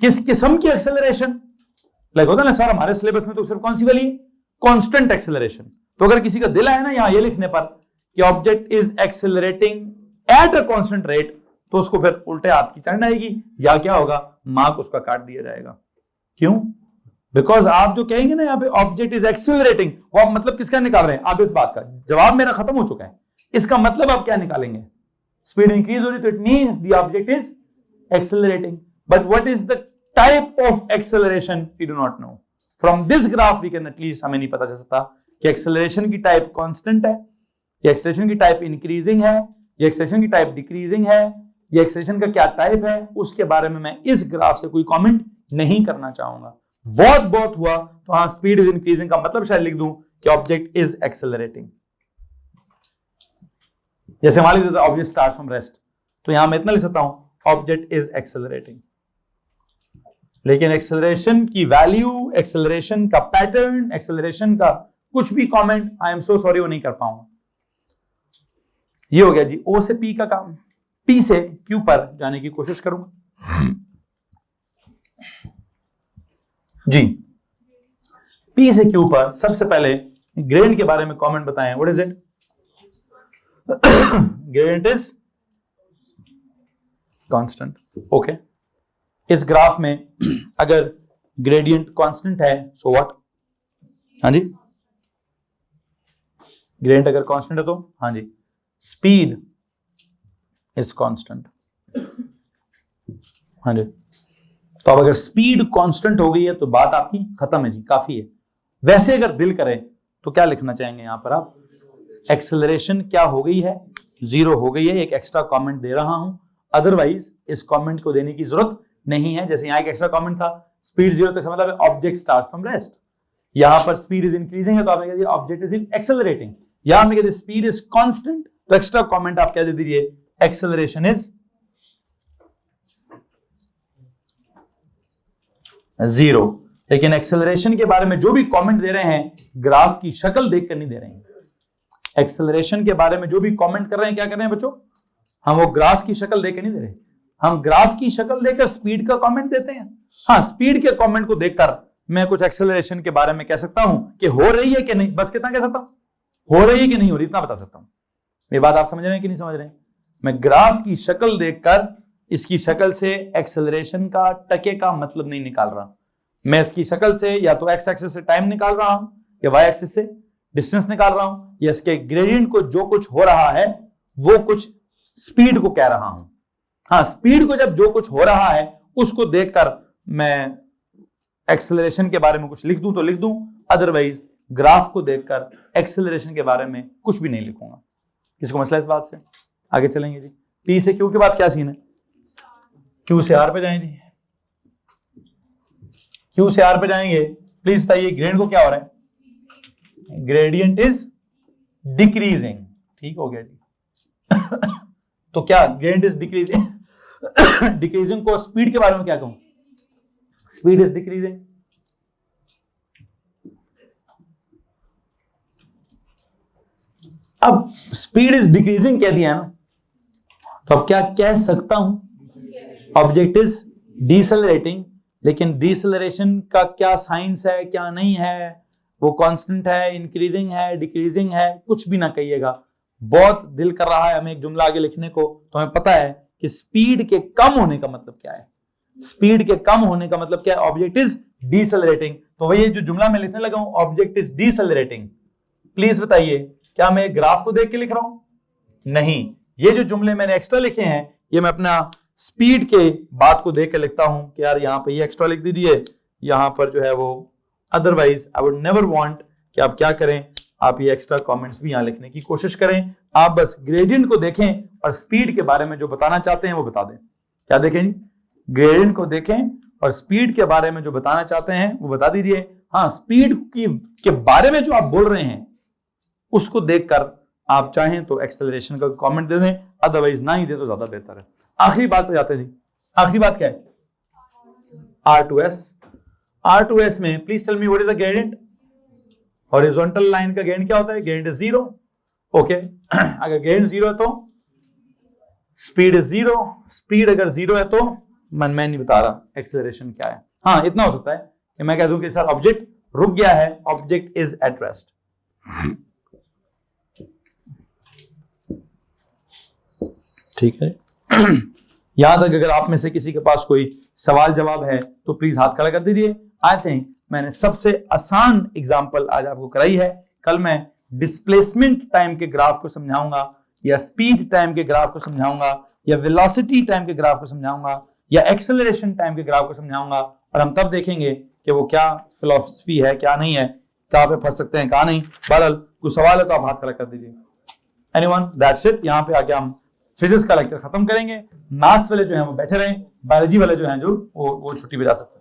किस किस्म की एक्सेलरेशन? लाइक होता ना सर हमारे सिलेबस में तो सिर्फ कौन सी वाली? Constant acceleration. तो अगर किसी का दिल आया ना यहां ये लिखने पर कि object is accelerating eight a constant rate, तो उसको फिर उल्टे हाथ की चढ़ आएगी, या क्या होगा? मार्क उसका काट दिया जाएगा। क्यों? बिकॉज आप जो कहेंगे ना यहाँ पे ऑब्जेक्ट इज एक्सेलरेटिंग, वो आप मतलब किसका निकाल रहे हैं? आप इस बात का जवाब मेरा खत्म हो चुका है। इसका मतलब आप क्या निकालेंगे? स्पीड इंक्रीज हो रही तो it means the object is accelerating, but what is the type of acceleration we do not know. From this graph we can at least, हमें नहीं पता चल सकता कि एक्सेलरेशन की टाइप कांस्टेंट है, या एक्सेलरेशन की टाइप इंक्रीजिंग है, या एक्सेलरेशन की टाइप डिक्रीजिंग है, या एक्सेलरेशन का क्या टाइप है, उसके बारे में मैं इस ग्राफ से कोई कमेंट नहीं करना चाहूंगा। बहुत हुआ तो हाँ स्पीड इज इंक्रीजिंग का मतलब शायद लिख दूं कि ऑब्जेक्ट इज एक्सेलरेटिंग। जैसे मान लीजिए ऑब्जेक्ट स्टार्ट फ्रॉम रेस्ट, तो यहां मैं इतना लिख सकता हूं ऑब्जेक्ट इज एक्सेलरेटिंग। लेकिन एक्सेलरेशन की वैल्यू, एक्सेलरेशन का पैटर्न, एक्सेलरेशन का कुछ भी comment, I am so sorry, वो नहीं कर पाऊंगा। ये हो गया जी ओ से पी का काम। पी से क्यू पर जाने की कोशिश करूंगा जी। पी से क्यू पर सबसे पहले ग्रेडियंट के बारे में कमेंट बताएं। What is it? Gradient is constant. Okay, इस ग्राफ में अगर ग्रेडियंट कांस्टेंट है सो व्हाट? हाँ जी, ग्रेडियंट अगर कांस्टेंट है तो हाँ जी, स्पीड इज कांस्टेंट। हाँ जी। तो अब अगर स्पीड कांस्टेंट हो गई है तो बात आपकी खत्म है जी, काफी है। वैसे अगर दिल करे तो क्या लिखना चाहेंगे यहां पर आप? एक्सेलरेशन क्या हो गई है? 0 हो गई है। एक एक्स्ट्रा कमेंट दे रहा हूं, अदरवाइज इस कमेंट को देने की जरूरत नहीं है। जैसे यहां एक एक्स्ट्रा कमेंट था, स्पीड 0 तो मतलब ऑब्जेक्ट स्टार्ट फ्रॉम रेस्ट। यहां पर स्पीड इज इंक्रीजिंग है तो आपने कह दिया ऑब्जेक्ट इज एक्सेलरेटिंग। यहां हमने कह दिया स्पीड इज कांस्टेंट, तो एक्स्ट्रा कमेंट आप क्या दे दीजिए? Acceleration is 0। लेकिन एक्सेलरेशन के बारे में जो भी कमेंट दे रहे हैं, ग्राफ की शक्ल देखकर नहीं दे रहे हैं। एक्सेलरेशन के बारे में जो भी कमेंट कर रहे हैं, क्या कर रहे हैं बच्चों? हम वो ग्राफ की शक्ल देखकर नहीं दे रहे, हम ग्राफ की शक्ल देखकर स्पीड का कमेंट देते हैं। हाँ, स्पीड के कमेंट को देखकर मैं कुछ एक्सेलरेशन के बारे में कह सकता हूं कि हो रही है कि नहीं, बस कितना कह सकता हूं? हो रही है कि नहीं हो रही, इतना बता सकता हूं। ये बात आप समझ रहे हैं कि नहीं समझ रहे हैं? मैं ग्राफ की शक्ल देखकर इसकी शक्ल से एक्सेलरेशन का टके का मतलब नहीं निकाल रहा। मैं इसकी शक्ल से या तो एक्स एक्सिस से टाइम निकाल रहा हूं या वाई एक्सिस से डिस्टेंस निकाल रहा हूं, या इसके ग्रेडियंट को जो कुछ हो रहा है वो कुछ स्पीड को कह रहा हूं। हाँ, स्पीड को जब जो कुछ हो रहा है उसको देखकर मैं एक्सेलरेशन के बारे में कुछ लिख दूं तो लिख दूं, अदरवाइज ग्राफ को देखकर एक्सेलरेशन के बारे में कुछ भी नहीं लिखूंगा। किसको मसला इस बात से? आगे चलेंगे जी। पी से क्यू के बाद क्या सीन है? क्यू से आर पे जाएंगे जी। क्यू से आर पे जाएंगे, प्लीज बताइए ग्रेडियंट को क्या हो रहा है? Gradient is decreasing. ठीक हो गया जी। तो क्या ग्रेडियंट इज डिक्रीजिंग? डिक्रीजिंग को स्पीड के बारे में क्या कहूं? Speed is decreasing. अब स्पीड इज डिक्रीजिंग कह दिया ना, तो अब क्या कह सकता हूं? Object is decelerating. लेकिन डिसेलरेशन का क्या साइंस है, क्या नहीं है, वो कांस्टेंट है, इंक्रीजिंग है, डिक्रीजिंग है, कुछ भी ना कहिएगा। बहुत दिल कर रहा है हमें एक जुमला आगे लिखने को, तो हमें पता है कि स्पीड के कम होने का मतलब क्या है। स्पीड के कम होने का मतलब क्या है? Object is decelerating. तो वही जो जुमला मैं लिखने लगा हूं, ऑब्जेक्ट इज डिसेलरेटिंग, प्लीज बताइए क्या मैं ग्राफ को देख के लिख रहा हूं? नहीं, ये जो जुमले मैंने एक्स्ट्रा लिखे हैं ये मैं अपना स्पीड के बात को देख के लिखता हूं कि यार यहाँ पे ये एक्स्ट्रा लिख दीजिए, यहाँ पर जो है वो। Otherwise I would never want कि आप क्या करें, आप ये एक्स्ट्रा कमेंट्स भी यहाँ लिखने की कोशिश करें। आप बस ग्रेडियंट को देखें और स्पीड के बारे में जो बताना चाहते हैं वो बता दें। क्या देखें जी? ग्रेडियंट को देखें और स्पीड के बारे में जो बताना चाहते हैं वो बता दीजिए। हाँ, स्पीड के बारे में जो आप बोल रहे हैं उसको देखकर आप चाहें तो एक्सेलरेशन का कमेंट दे दें, अदरवाइज ना ही दे तो ज्यादा बेहतर है। आखिरी बात पे जाते हैं जी। आखिरी बात क्या है? R2S। R2S में please tell me what is the gradient? Horizontal line का ग्रेडियंट क्या होता है? Gradient is 0। ओके, अगर ग्रेडियंट 0 है तो स्पीड इज 0। स्पीड अगर 0 है तो मैं नहीं बता रहा एक्सेलरेशन क्या है। हाँ, इतना हो सकता है कि मैं कह दूं कि सर ऑब्जेक्ट रुक गया है, ऑब्जेक्ट इज एट रेस्ट। ठीक है। यहां तक अगर आप में से किसी के पास कोई सवाल जवाब है तो प्लीज हाथ खड़ा कर दीजिए। आई थिंक मैंने सबसे आसान एग्जांपल आज आपको कराई है। कल मैं डिस्प्लेसमेंट टाइम के ग्राफ को समझाऊंगा, या स्पीड टाइम के ग्राफ को समझाऊंगा, या वेलोसिटी टाइम के ग्राफ को समझाऊंगा, या एक्सेलरेशन टाइम के ग्राफ को समझाऊंगा, और हम तब देखेंगे कि वो क्या फिलॉसफी है, क्या नहीं है, कहां पे फंस सकते हैं, कहां नहीं। बहरहाल कोई सवाल है तो आप हाथ खड़ा कर दीजिए। एनीवन? That's it. यहाँ पे आके हम फिजिक्स का लेक्चर खत्म करेंगे। मैथ्स वाले जो हैं वो बैठे रहें, बायोलॉजी वाले जो हैं जो वो छुट्टी पे जा सकते हैं।